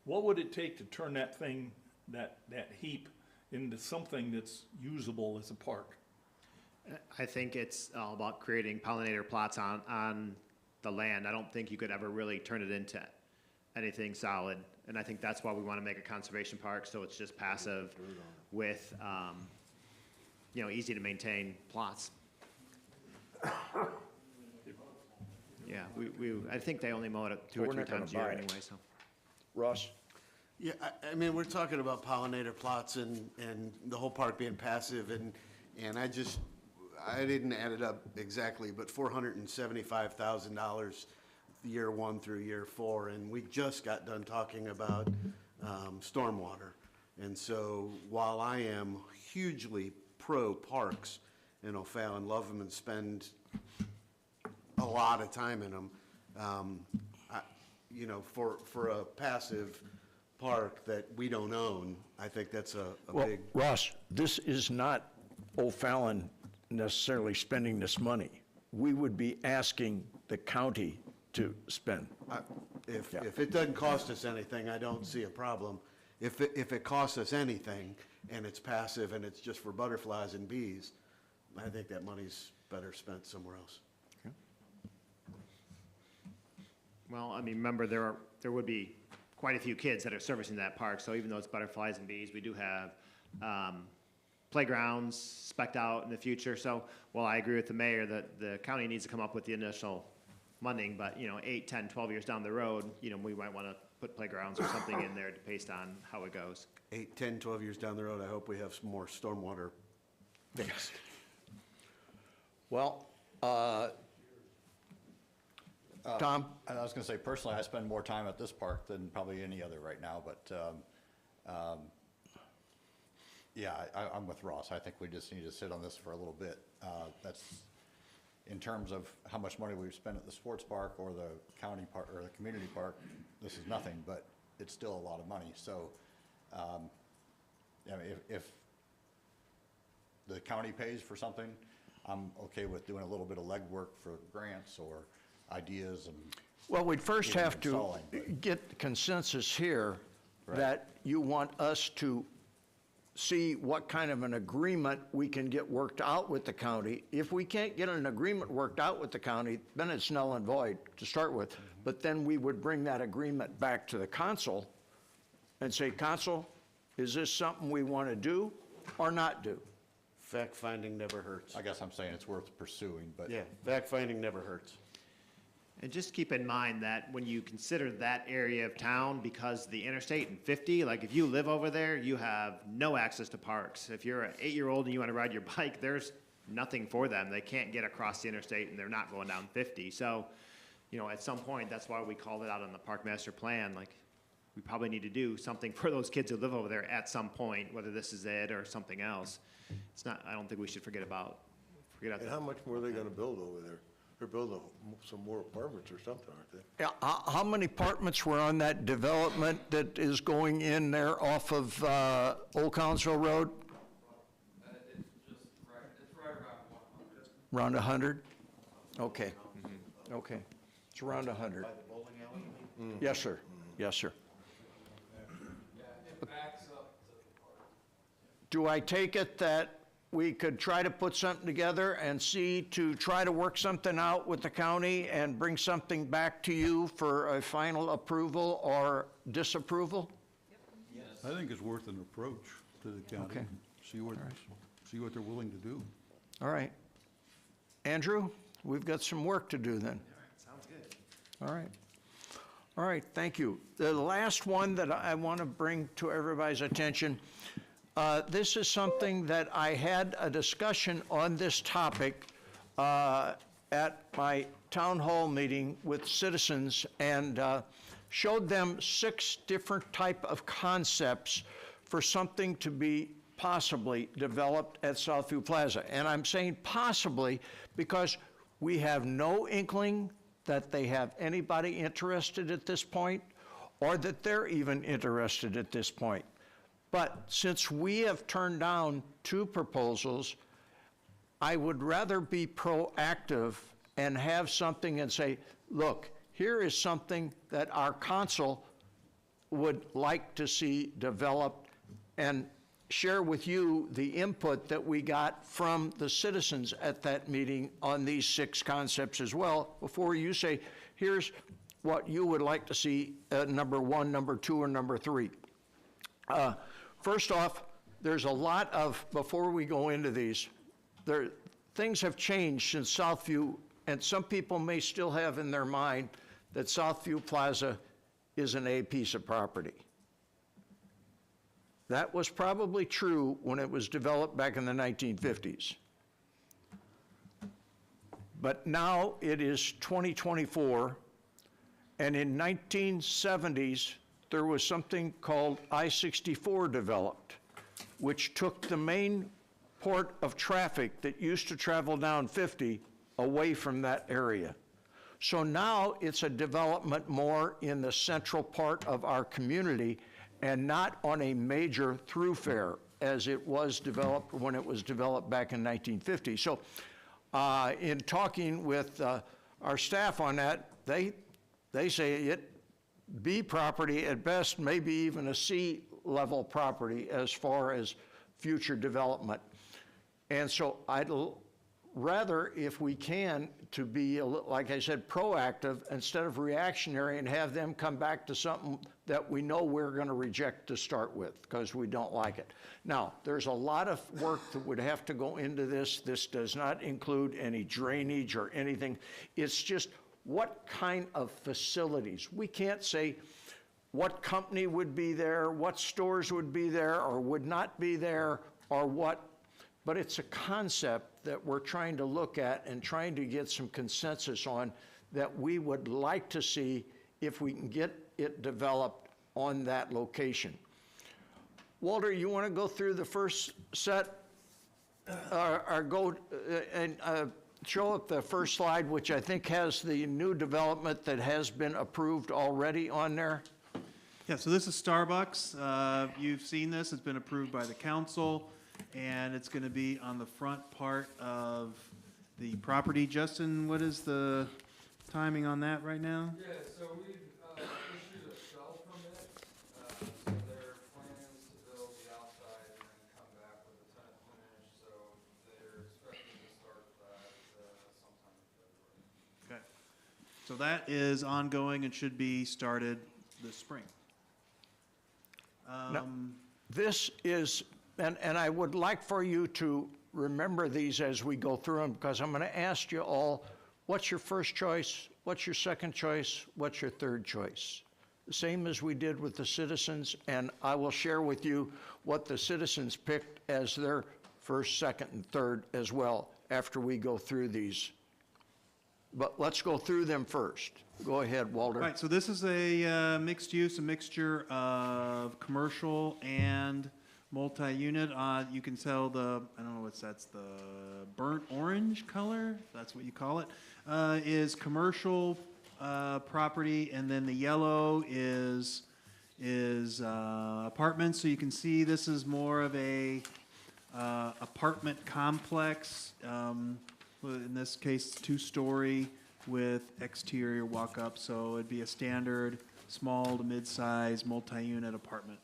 what would it take to turn that thing, that heap, into something that's usable as a park? I think it's all about creating pollinator plots on the land. I don't think you could ever really turn it into anything solid. And I think that's why we want to make a conservation park, so it's just passive with, easy to maintain plots. Yeah, I think they only mow it 2 We're or 3 not gonna times a year buy it. anyway, so. Ross? Yeah, we're talking about pollinator plots and the whole park being passive, and I didn't add it up exactly, but $475,000 year 1 through year 4, and we just got done talking about stormwater. And so while I am hugely pro parks in O'Fallon, love them and spend a lot of time in them, for a passive park that we don't own, I think that's a Well, big. Ross, this is not O'Fallon necessarily spending this money. We would be asking the county to spend. If Yeah. it doesn't cost us anything, I don't see a problem. If it costs us anything and it's passive and it's just for butterflies and bees, I think that money's better spent somewhere else. Well, remember, there would be quite a few kids that are servicing that park, so even though it's butterflies and bees, we do have playgrounds spec'd out in the future. So, while I agree with the mayor that the county needs to come up with the initial funding, but, 8, 10, 12 years down the road, we might want to put playgrounds or something in there based on how it goes. 8, 10, 12 years down the road, I hope we have some more stormwater fixed. Well, Tom? I was going to say, personally, I spend more time at this park than probably any other right now, but yeah, I'm with Ross. I think we just need to sit on this for a little bit. in terms of how much money we've spent at the sports park or the county park or the community park, this is nothing, but it's still a lot of money. So, I mean, if the county pays for something, I'm okay with doing a little bit of legwork for grants or ideas and. Well, we'd first Getting have to installing, but- get consensus here Right. that you want us to see what kind of an agreement we can get worked out with the county. If we can't get an agreement worked out with the county, then it's null and void to start with. But then we would bring that agreement back to the council and say, council, is this something we want to do or not do? Fact-finding never hurts. I guess I'm saying it's worth pursuing, but. Yeah, fact-finding never hurts. And just keep in mind that when you consider that area of town, because the Interstate and 50, like if you live over there, you have no access to parks. If you're an 8-year-old and you want to ride your bike, there's nothing for them. They can't get across the interstate and they're not going down 50. So, you know, at some point, that's why we called it out on the park master plan. Like, we probably need to do something for those kids who live over there at some point, whether this is it or something else. It's not, I don't think we should forget about And how much more are they gonna build over there? They're building some more apartments or something, aren't they? Yeah, how many apartments were on that development that is going in there off of Old Collinsville Road? It's right around 100. Around 100? Okay, okay. It's around 100. Yes, sir. Yes, sir. Yeah, it backs up to the park. Do I take it that we could try to put something together and see to try to work something out with the county and bring something back to you for a final approval or disapproval? I think it's worth an approach to the county. Okay. See what they're willing to do. All right. Andrew, we've got some work to do then. Sounds good. All right. All right, thank you. The last one that I want to bring to everybody's attention, this is something that I had a discussion on this topic at my town hall meeting with citizens and showed them 6 different type of concepts for something to be possibly developed at Southview Plaza. And I'm saying possibly because we have no inkling that they have anybody interested at this point or that they're even interested at this point. But since we have turned down 2 proposals, I would rather be proactive and have something and say, look, here is something that our council would like to see developed and share with you the input that we got from the citizens at that meeting on these 6 concepts as well, before you say, here's what you would like to see number 1, number 2, or number 3. First off, there's a lot of, before we go into these, things have changed since Southview, and some people may still have in their mind that Southview Plaza is an A piece of property. That was probably true when it was developed back in the 1950s. But now it is 2024, and in 1970s, there was something called I-64 developed, which took the main port of traffic that used to travel down 50 away from that area. So now it's a development more in the central part of our community and not on a major thoroughfare as it was developed when it was developed back in 1950. So in talking with our staff on that, they say it B property at best, maybe even a C level property as far as future development. And so I'd rather, if we can, to be, like I said, proactive instead of reactionary and have them come back to something that we know we're going to reject to start with because we don't like it. Now, there's a lot of work that would have to go into this. This does not include any drainage or anything. It's just what kind of facilities. We can't say what company would be there, what stores would be there or would not be there, or what, but it's a concept that we're trying to look at and trying to get some consensus on that we would like to see if we can get it developed on that location. Walter, you want to go through the first set? Or go, and show up the first slide, which I think has the new development that has been approved already on there. Yeah, so this is Starbucks. You've seen this, it's been approved by the council, and it's gonna be on the front part of the property. Justin, what is the timing on that right now? Yeah, so we've issued a shell permit. So their plan is to build the outside and then come back with a tenant finish. So they're expecting to start that sometime in February. Okay. So that is ongoing and should be started this spring. This is, and I would like for you to remember these as we go through them, because I'm going to ask you all, what's your first choice? What's your second choice? What's your third choice? The same as we did with the citizens, and I will share with you what the citizens picked as their first, second, and third as well after we go through these. But let's go through them first. Go ahead, Walter. All right, so this is a mixed use, a mixture of commercial and multi-unit. You can tell the, I don't know that's the burnt orange color, if that's what you call it, is commercial property, and then the yellow is apartments. So you can see this is more of a apartment complex. In this case, 2-story with exterior walk-up, so it'd be a standard small to mid-size multi-unit apartment.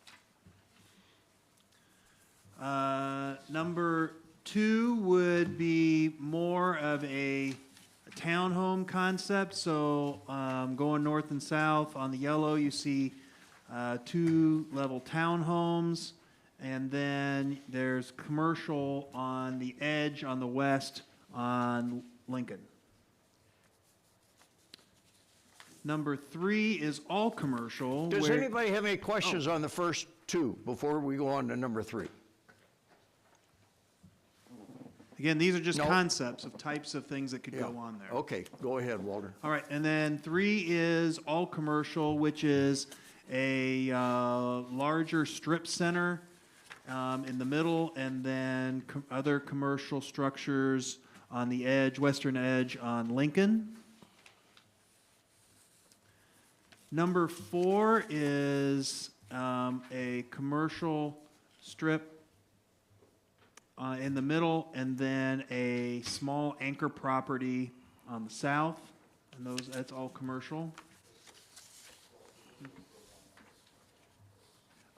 Number 2 would be more of a townhome concept. So going north and south on the yellow, you see 2-level townhomes, and then there's commercial on the edge on the west on Lincoln. Number 3 is all commercial. Does where- anybody have any questions on the first 2 before we go on to number 3? Again, these are just No. concepts of types of things that could go on there. Okay, go ahead, Walter. All right, and then 3 is all commercial, which is a larger strip center in the middle, and then other commercial structures on the edge, western edge on Lincoln. Number 4 is a commercial strip in the middle, and then a small anchor property on the south, and that's all commercial.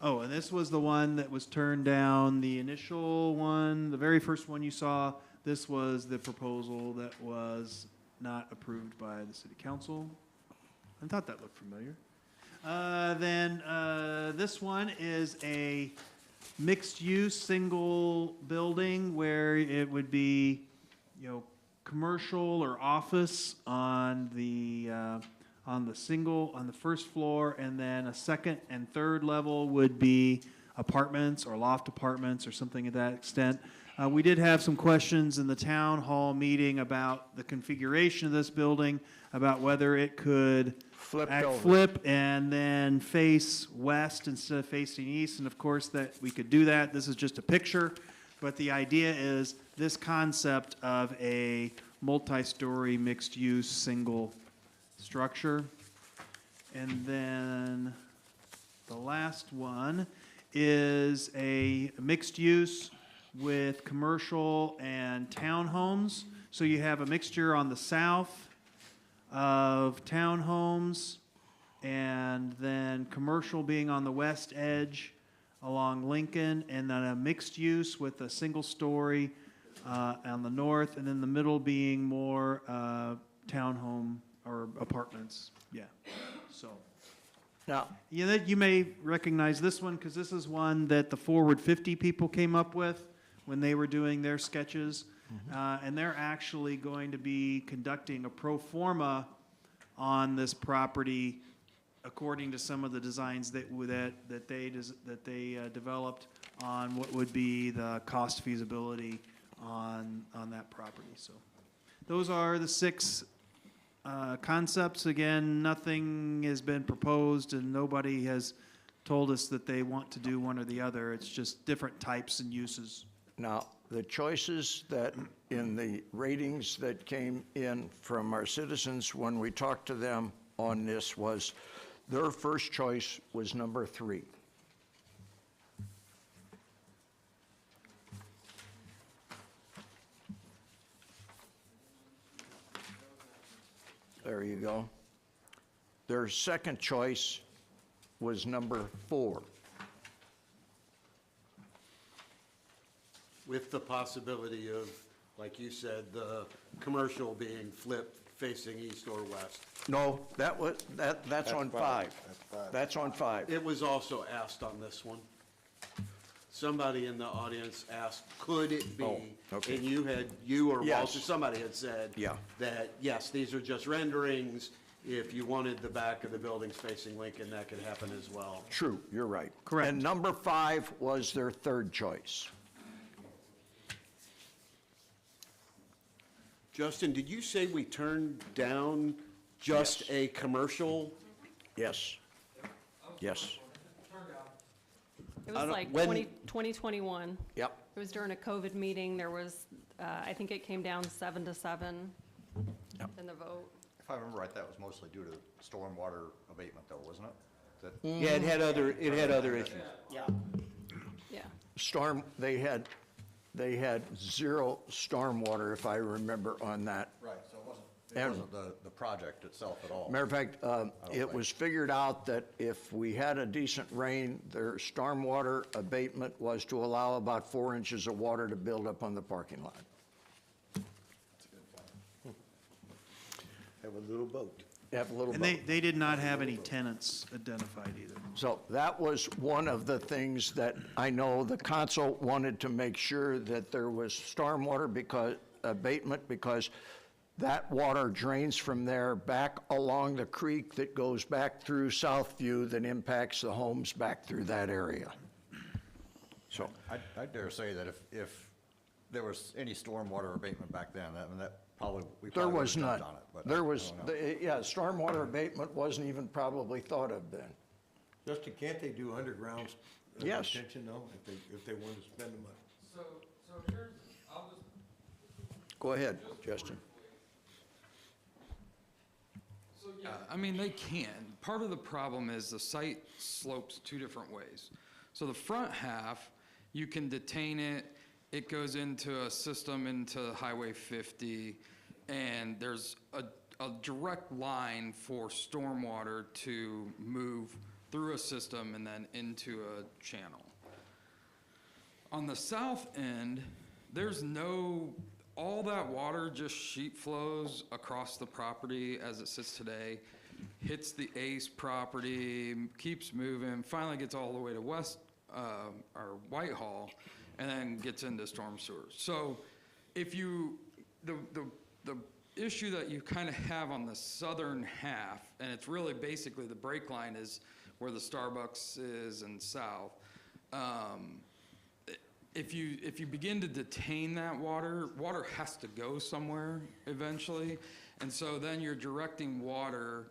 Oh, and this was the one that was turned down, the initial one, the very first one you saw. This was the proposal that was not approved by the city council. I thought that looked familiar. Then this one is a mixed-use single building where it would be, commercial or office on the first floor, and then a second and third level would be apartments or loft apartments or something of that extent. We did have some questions in the town hall meeting about the configuration of this building, about whether it could flip and then face west instead of facing east, and of course that we could do that. This is just a picture, but the idea is this concept of a multi-story mixed-use single structure. And then the last one is a mixed use with commercial and townhomes. So you have a mixture on the south of townhomes, and then commercial being on the west edge along Lincoln, and then a mixed use with a single story on the north, and then the middle being more townhome or apartments. Yeah. So Now, you may recognize this one because this is one that the Forward 50 people came up with when they were doing their sketches. And they're actually going to be conducting a pro forma on this property according to some of the designs that they developed on what would be the cost feasibility on that property. So those are the 6 concepts. Again, nothing has been proposed and nobody has told us that they want to do one or the other. It's just different types and uses. Now, the choices that, in the ratings that came in from our citizens when we talked to them on this was, their first choice was number 3. There you go. Their second choice was number 4. With the possibility of, like you said, the commercial being flipped facing east or west. No, that's on 5. That's on 5. It was also asked on this one. Somebody in the audience asked, could it be? Oh, okay. And you or Yes. Walter, somebody had said. Yeah. That, yes, these are just renderings. If you wanted the back of the buildings facing Lincoln, that could happen as well. True, you're right. Correct. And number 5 was their third choice. Justin, did you say we turned down just Yes. a commercial? Yes. Yes. It I was don't- like when- 2021. Yep. It was during a COVID meeting. There was, I think it came down 7-7 Yep. in the vote. If I remember right, that was mostly due to stormwater abatement though, wasn't it? That- Yeah, it had other issues. Yeah. They had 0 stormwater, if I remember on that. Right, so it And- wasn't the project itself at all. Matter of fact, it was figured out that if we had a decent rain, their stormwater abatement was to allow about 4 inches of water to build up on the parking lot. Have a little boat. Have a little And boat. they did not have any tenants identified either. So that was one of the things that I know the council wanted to make sure that there was stormwater abatement, because that water drains from there back along the creek that goes back through Southview that impacts the homes back through that area. So, I dare say that if there was any stormwater abatement back then, that probably, we there probably was would have none. jumped on it. but There I was, don't know. yeah, stormwater abatement wasn't even probably thought of then. Justin, can't they do underground Yes. retention though, if they want to spend the money? So here's, I'll just Go ahead, Justin. I mean, they can. Part of the problem is the site slopes 2 different ways. So the front half, you can detain it, it goes into a system into Highway 50, and there's a direct line for stormwater to move through a system and then into a channel. On the south end, there's no, all that water just sheet flows across the property as it sits today, hits the Ace property, keeps moving, finally gets all the way to or Whitehall, and then gets into storm sewers. So if you, the issue that you kind of have on the southern half, and it's really basically the break line is where the Starbucks is and south, if you begin to detain that water has to go somewhere eventually. And so then you're directing water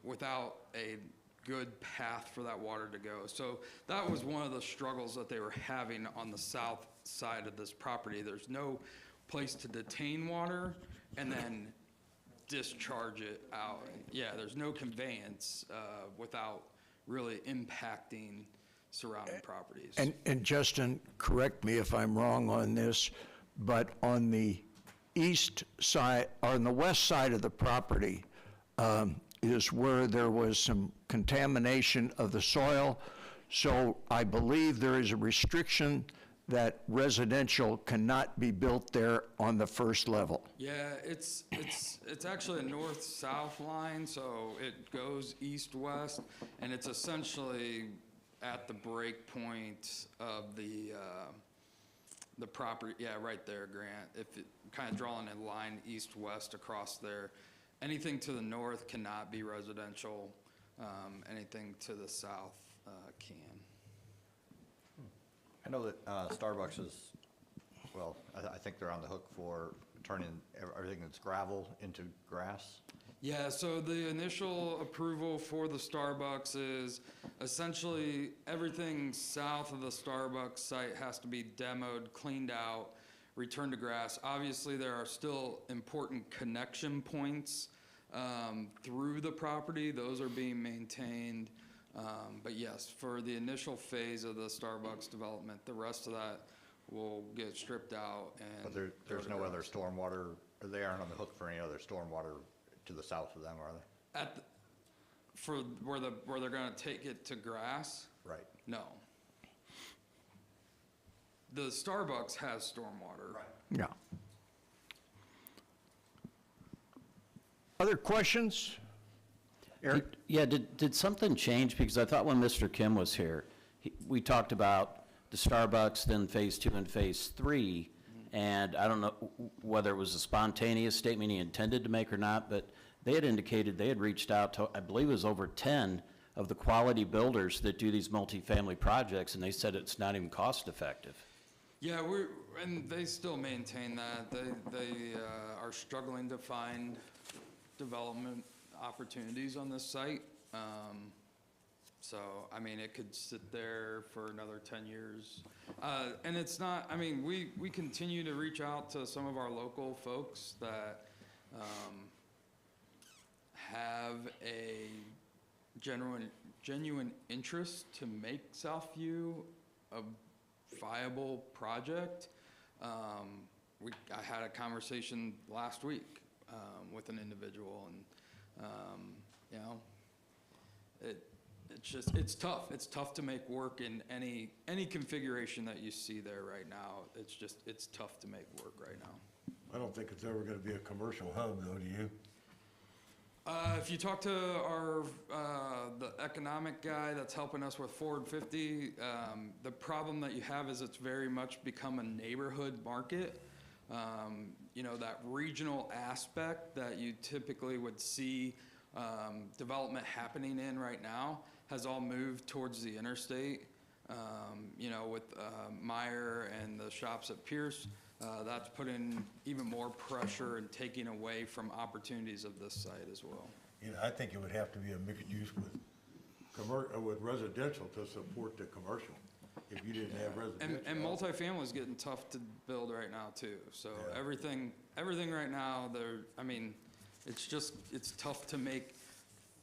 without a good path for that water to go. So that was one of the struggles that they were having on the south side of this property. There's no place to detain water and then discharge it out. Yeah, there's no conveyance without really impacting surrounding properties. And Justin, correct me if I'm wrong on this, but on the east side, or on the west side of the property, is where there was some contamination of the soil. So I believe there is a restriction that residential cannot be built there on the first level. Yeah, it's actually a north-south line, so it goes east-west, and it's essentially at the break point of the property. Yeah, right there, Grant. If it kind of drawing a line east-west across there, anything to the north cannot be residential. Anything to the south can. I know that Starbucks is, well, I think they're on the hook for turning everything that's gravel into grass. Yeah, so the initial approval for the Starbucks is essentially everything south of the Starbucks site has to be demoed, cleaned out, returned to grass. Obviously, there are still important connection points through the property. Those are being maintained. But yes, for the initial phase of the Starbucks development, the rest of that will get stripped out and. But go there's to no other grass. stormwater, or they aren't on the hook for any other stormwater to the south of them, are they? At, for where they're gonna take it to grass? Right. No. The Starbucks has stormwater. Right. Yeah. Other questions? Eric? Yeah, did something change? Because I thought when Mr. Kim was here, we talked about the Starbucks, then Phase 2 and Phase 3, and I don't know whether it was a spontaneous statement he intended to make or not, but they had indicated they had reached out to, I believe it was over 10 of the quality builders that do these multifamily projects, and they said it's not even cost effective. Yeah, and they still maintain that. They are struggling to find development opportunities on this site. So, I mean, it could sit there for another 10 years. And it's not, I mean, we continue to reach out to some of our local folks that have a genuine interest to make Southview a viable project. I had a conversation last week with an individual, and you know, it's tough. It's tough to make work in any configuration that you see there right now. It's tough to make work right now. I don't think it's ever gonna be a commercial hub, though, do you? If you talk to the economic guy that's helping us with Forward 50, the problem that you have is it's very much become a neighborhood market. You know, that regional aspect that you typically would see development happening in right now has all moved towards the interstate. You know, with Meyer and the shops at Pierce, that's putting even more pressure and taking away from opportunities of this site as well. You know, I think it would have to be a mixed use with residential to support the commercial, if you didn't have residential. And multifamily is getting tough to build right now too. So Yeah. everything right now, I mean, it's tough to make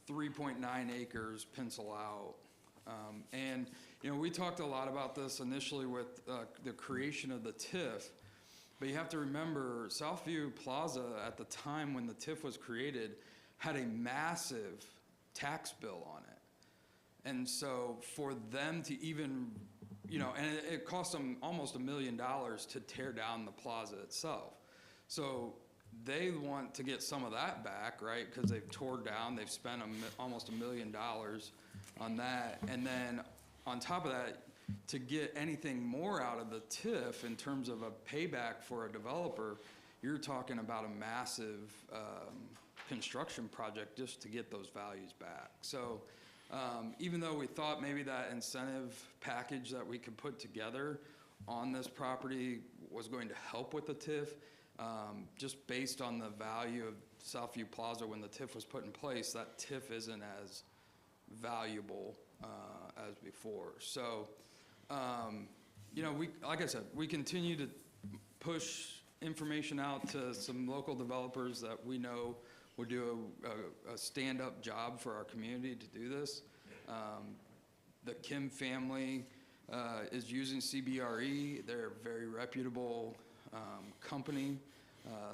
3.9 acres pencil out. And, you know, we talked a lot about this initially with the creation of the TIF. But you have to remember, Southview Plaza, at the time when the TIF was created, had a massive tax bill on it. And so for them to even, you know, and it cost them almost $1 million to tear down the plaza itself. So they want to get some of that back, right? Because they've tore down, they've spent almost $1 million on that. And then on top of that, to get anything more out of the TIF in terms of a payback for a developer, you're talking about a massive construction project just to get those values back. So even though we thought maybe that incentive package that we could put together on this property was going to help with the TIF, just based on the value of Southview Plaza when the TIF was put in place, that TIF isn't as valuable as before. So, you know, like I said, we continue to push information out to some local developers that we know would do a stand-up job for our community to do this. The Kim family is using CBRE. They're a very reputable company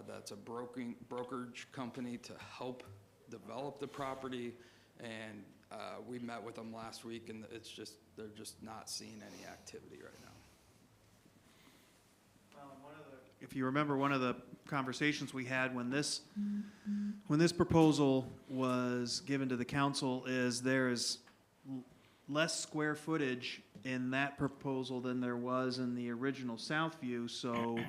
that's a brokerage company to help develop the property. And we met with them last week, and they're just not seeing any activity right now. If you remember, one of the conversations we had when this proposal was given to the council is there is less square footage in that proposal than there was in the original Southview, so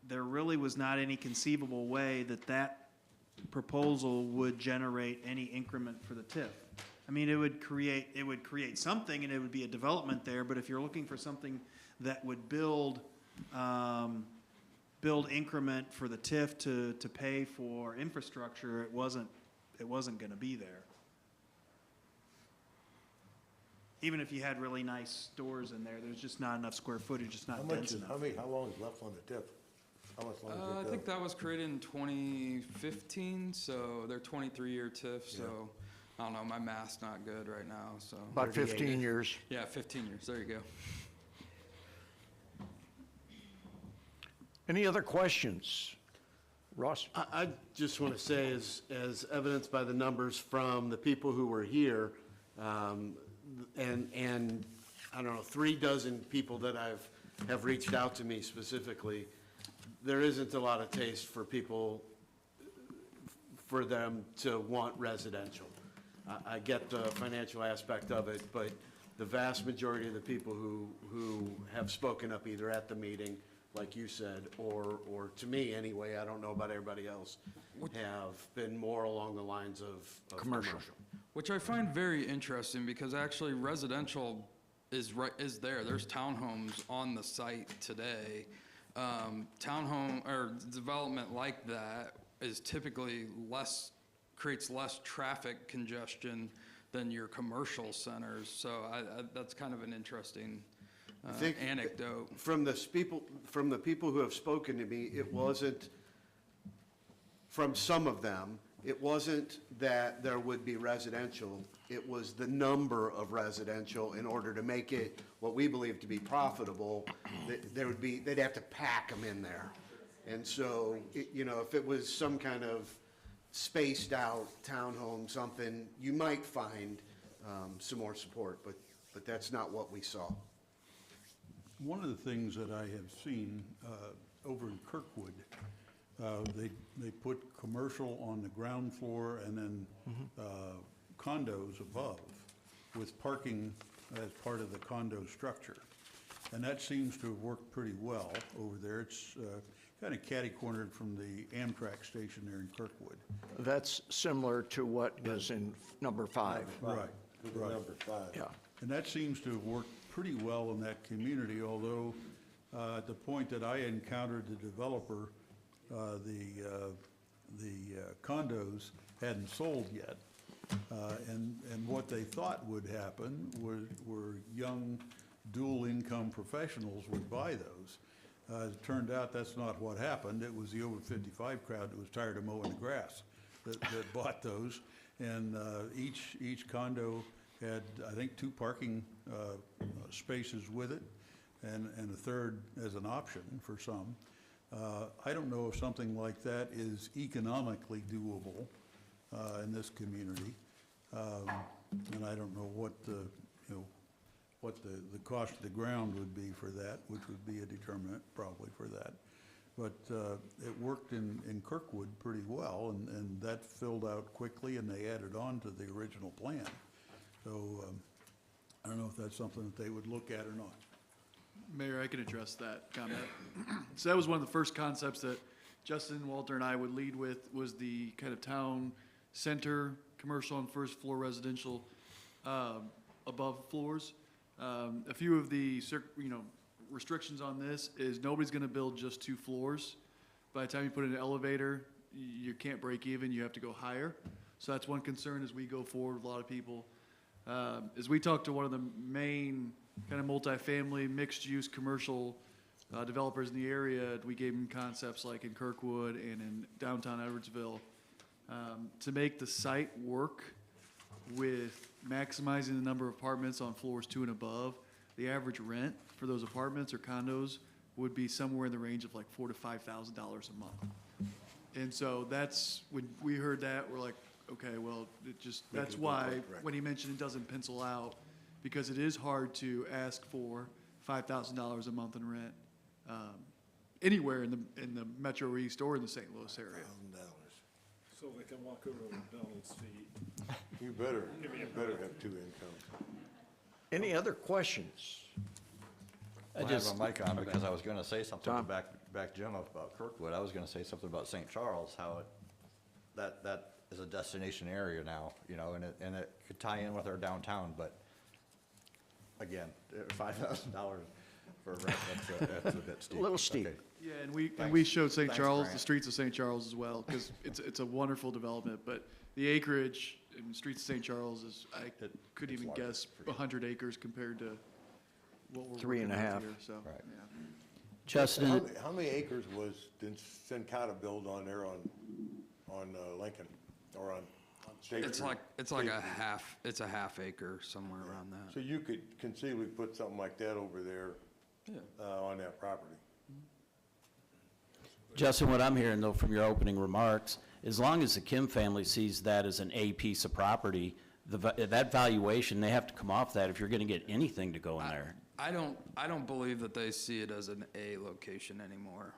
there really was not any conceivable way that proposal would generate any increment for the TIF. I mean, it would create something, and it would be a development there, but if you're looking for something that would build increment for the TIF to pay for infrastructure, it wasn't it wasn't gonna be there. Even if you had really nice stores in there, there's just not enough square footage, it's How not much, dense enough. how long is left on the TIF? How much longer I is it? think that was created in 2015, so they're 23-year TIF, so, I don't know, my math's not good right now, so. About 15 years. Yeah, 15 years, there you go. Any other questions? Ross? I just want to say, as evidenced by the numbers from the people who were here, and I don't know, 36 people that have reached out to me specifically, there isn't a lot of taste for people, for them to want residential. I get the financial aspect of it, but the vast majority of the people who have spoken up either at the meeting, like you said, or to me anyway, I don't know about everybody else, have been more along the lines of commercial. Which I find very interesting because actually residential is there. There's townhomes on the site today. Townhome or development like that is typically creates less traffic congestion than your commercial centers. So that's kind of an interesting anecdote. From the people who have spoken to me, it wasn't, from some of them, it wasn't that there would be residential, it was the number of residential in order to make it what we believe to be profitable, they'd have to pack them in there. And so, if it was some kind of spaced out townhome, something, you might find some more support, but that's not what we saw. One of the things that I have seen over in Kirkwood, they put commercial on the ground floor and then condos above with parking as part of the condo structure. And that seems to have worked pretty well over there. It's kind of catty-cornered from the Amtrak station there in Kirkwood. That's similar to what is in number 5. Right, right. Number 5. Yeah. And that seems to have worked pretty well in that community, although at the point that I encountered the developer, the condos hadn't sold yet. And what they thought would happen were young dual-income professionals would buy those. As it turned out, that's not what happened. It was the over 55 crowd that was tired of mowing the grass that bought those. And each condo had, I think, 2 parking spaces with it and a third as an option for some. I don't know if something like that is economically doable in this community. And I don't know what the cost of the ground would be for that, which would be a determinant probably for that. But it worked in Kirkwood pretty well, and that filled out quickly, and they added on to the original plan. So I don't know if that's something that they would look at or not. Mayor, I can address that comment. So that was one of the first concepts that Justin, Walter, and I would lead with, was the kind of town center, commercial and first floor residential above floors. A few of the restrictions on this is nobody's going to build just 2 floors. By the time you put in an elevator, you can't break even, you have to go higher. So that's one concern as we go forward with a lot of people. As we talked to one of the main kind of multifamily, mixed-use commercial developers in the area, we gave them concepts like in Kirkwood and in downtown Edwardsville to make the site work with maximizing the number of apartments on floors 2 and above. The average rent for those apartments or condos would be somewhere in the range of like $4,000 to $5,000 a month. And so that's, when we heard that, we're like, okay, well, that's why when he mentioned it doesn't pencil out, because it is hard to ask for $5,000 a month in rent anywhere in the Metro East or in the St. Louis area. $1,000. So they can walk over to McDonald's to eat. You better have 2 incomes. Any other questions? I have a mic on because I was going to say something Tom? back Jim about Kirkwood. I was going to say something about St. Charles, how that is a destination area now, and it could tie in with our downtown, but again, $5,000 For a ramp, that's a bit steep. A little steep. Okay. Yeah, and we Thanks. showed St. Thanks, Charles, Grant. the streets of St. Charles as well, because it's a wonderful development, but the acreage in the streets of St. Charles is, I couldn't it's even larger, guess, for sure. 100 acres compared to what we're Three and working a with half. here, so. Right. yeah. Justin, How many acres did Sencata build on there on Lincoln, or on State It's Street? like, it's a half acre, somewhere around that. So you could conceivably put something like that over there, on that property. Justin, what I'm hearing though from your opening remarks, as long as the Kim family sees that as an A piece of property, that valuation, they have to come off that if you're gonna get anything to go in there. I don't believe that they see it as an A location anymore.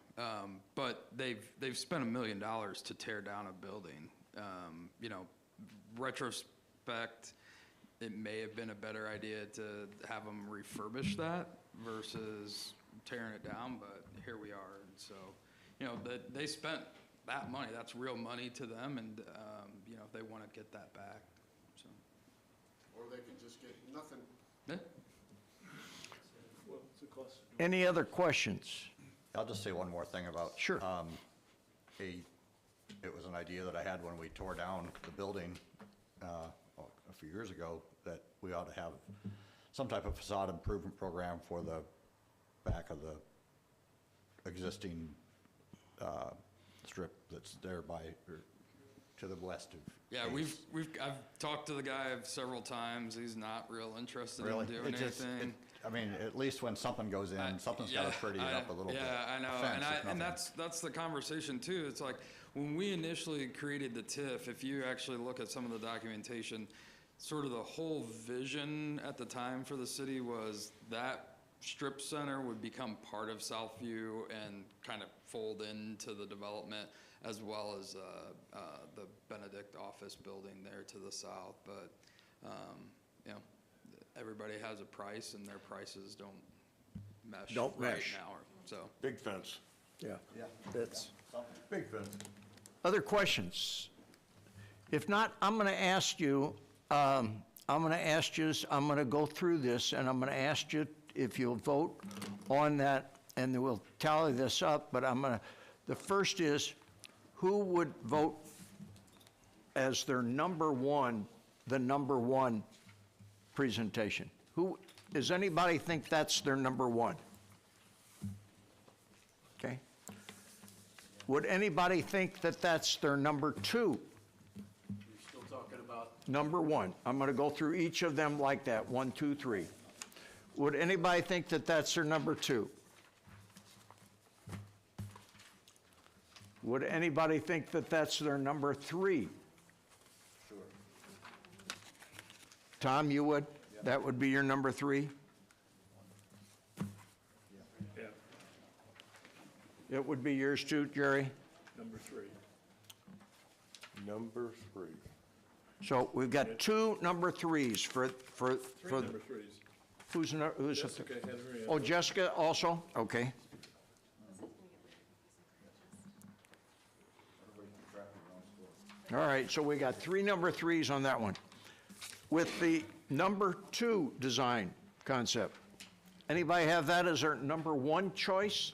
But they've spent $1 million to tear down a building. You know, retrospect, it may have been a better idea to have them refurbish that versus tearing it down, but here we are. And so, you know, they spent that money, that's real money to them, and, you know, they want to get that back, so. Or they can just get nothing. Yeah. Any other questions? I'll just say one more thing about. Sure. It was an idea that I had when we tore down the building a few years ago, that we ought to have some type of facade improvement program for the back of the existing strip that's there by, or to the west of. Yeah, Hayes. I've talked to the guy several times. He's not real interested in Really? doing It just- anything. I mean, at least when something goes in, something's got to pretty it up a little bit. Yeah, I know, Fence, if and nothing. that's the conversation too. It's like, when we initially created the TIF, if you actually look at some of the documentation, sort of the whole vision at the time for the city was that strip center would become part of Southview and kind of fold into the development, as well as the Benedict office building there to the south. But, you know, everybody has a price, and their prices don't mesh Don't right mesh. now, so. Big fence, Yeah. That's. big fence. Other questions? If not, I'm going to ask you, I'm going to go through this, and I'm going to ask you if you'll vote on that, and then we'll tally this up, but the first is, who would vote as their number one presentation? Does anybody think that's their number one? Okay. Would anybody think that that's their number two? Still talking about. Number one. I'm going to go through each of them like that, 1, 2, 3. Would anybody think that that's their number two? Would anybody think that that's their number three? Sure. Tom, you would? That would be your number three? Yeah, It would be yours too, Jerry? number 3. Number 3. So we've got two number threes for, Three number 3s. who's, Jessica Henry. oh, Jessica also? Okay. All right, so we got three number threes on that one. With the number two design concept, anybody have that as their number one choice?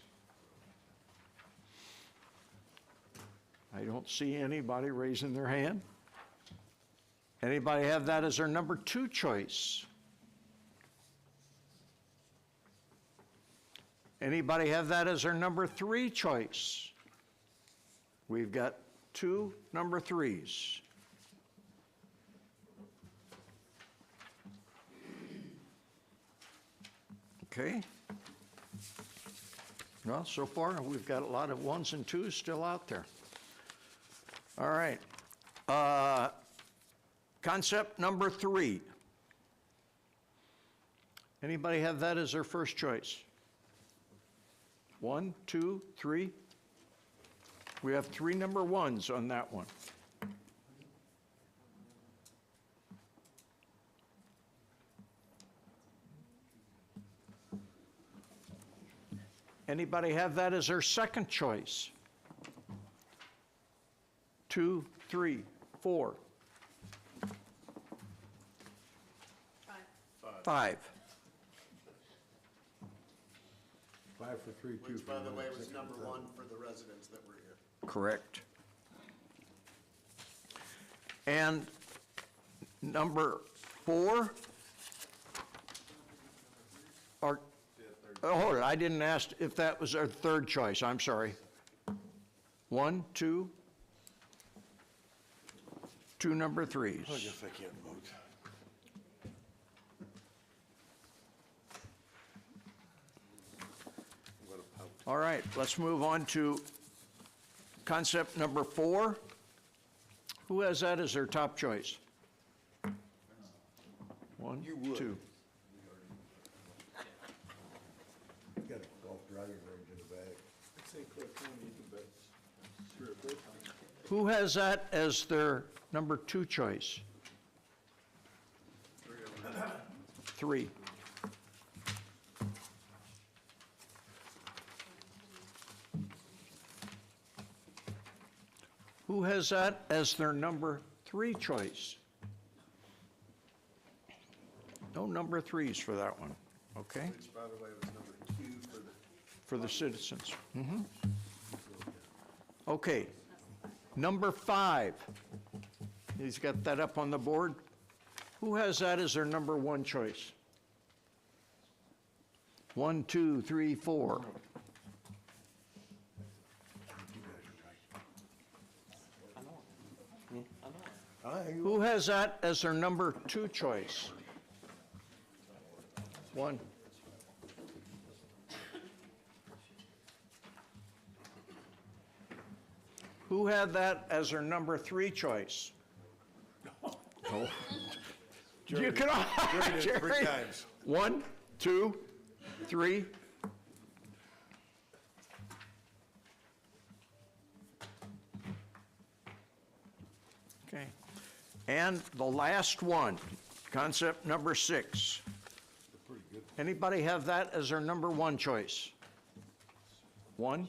I don't see anybody raising their hand. Anybody have that as their number two choice? Anybody have that as their number three choice? We've got two number threes. Okay. Well, so far, we've got a lot of ones and twos still out there. All right. Concept number 3. Anybody have that as their first choice? 1, 2, 3. We have 3 number 1s on that one. Anybody have that as their second choice? 2, 3, 4. 5. 5 for 3, 2 Which, for by the 1. way, was number one for the residents that were here. Correct. And number 4, or, oh, hold on, I didn't ask if that was our third choice, I'm sorry. 1, 2, 2 number 3s. I guess I can't vote. All right, let's move on to concept number 4. Who has that as their top choice? 1, 2. Got a golf driving range in the back. Who has that as their number 2 choice? 3. Who has that as their number 3 choice? No number 3s for that one, okay? Which, by the way, was number 2 For the citizens. Okay, number 5. He's got that up on the board. Who has that as their number 1 choice? 1, 2, 3, 4. Who has that as their number 2 choice? 1. Who had that as their number 3 choice? Oh. You can, Jerry did it 3 Jerry. times. 1, 2, 3. Okay. And the last one, concept number 6. Anybody have that as their number 1 choice? 1?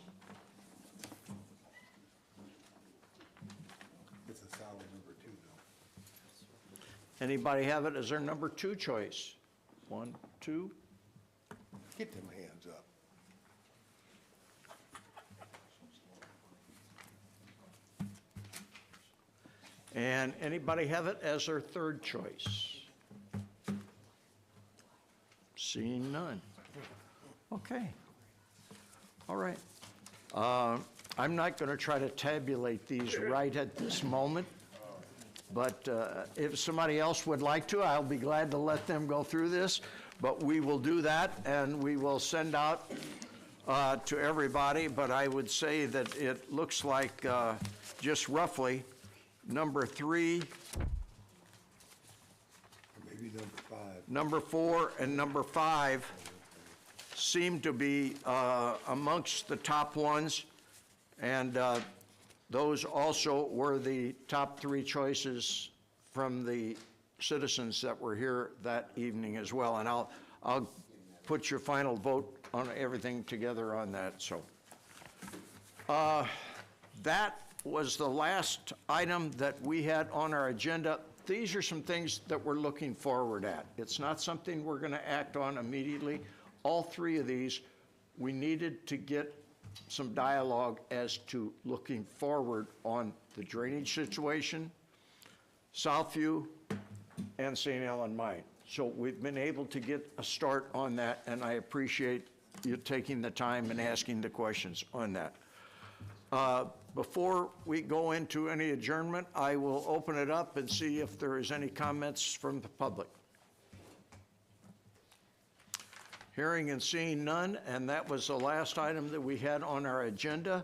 It's a solid number 2, though. Anybody have it as their number 2 choice? 1, 2. Get them hands up. And anybody have it as their 3rd choice? Seeing none. Okay. All right. I'm not going to try to tabulate these right at this moment, but if somebody else would like to, I'll be glad to let them go through this. But we will do that, and we will send out to everybody. But I would say that it looks like, just roughly, number 3, Maybe number 5. number 4, and number 5 seem to be amongst the top ones, and those also were the top 3 choices from the citizens that were here that evening as well. And I'll put your final vote on everything together on that. So that was the last item that we had on our agenda. These are some things that we're looking forward at. It's not something we're going to act on immediately. All 3 of these, we needed to get some dialogue as to looking forward on the drainage situation, Southview, and St. Helens Mine. So we've been able to get a start on that, and I appreciate you taking the time and asking the questions on that. Before we go into any adjournment, I will open it up and see if there is any comments from the public. Hearing and seeing none, and that was the last item that we had on our agenda.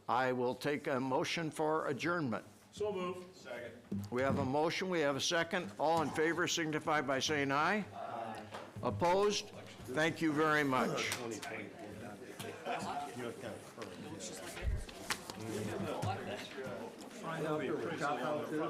I will take a motion for adjournment. So moved. Second. We have a motion, we have a second. All in favor signify by saying aye. Aye. Opposed? Thank you very much. Find out there was a chop out there.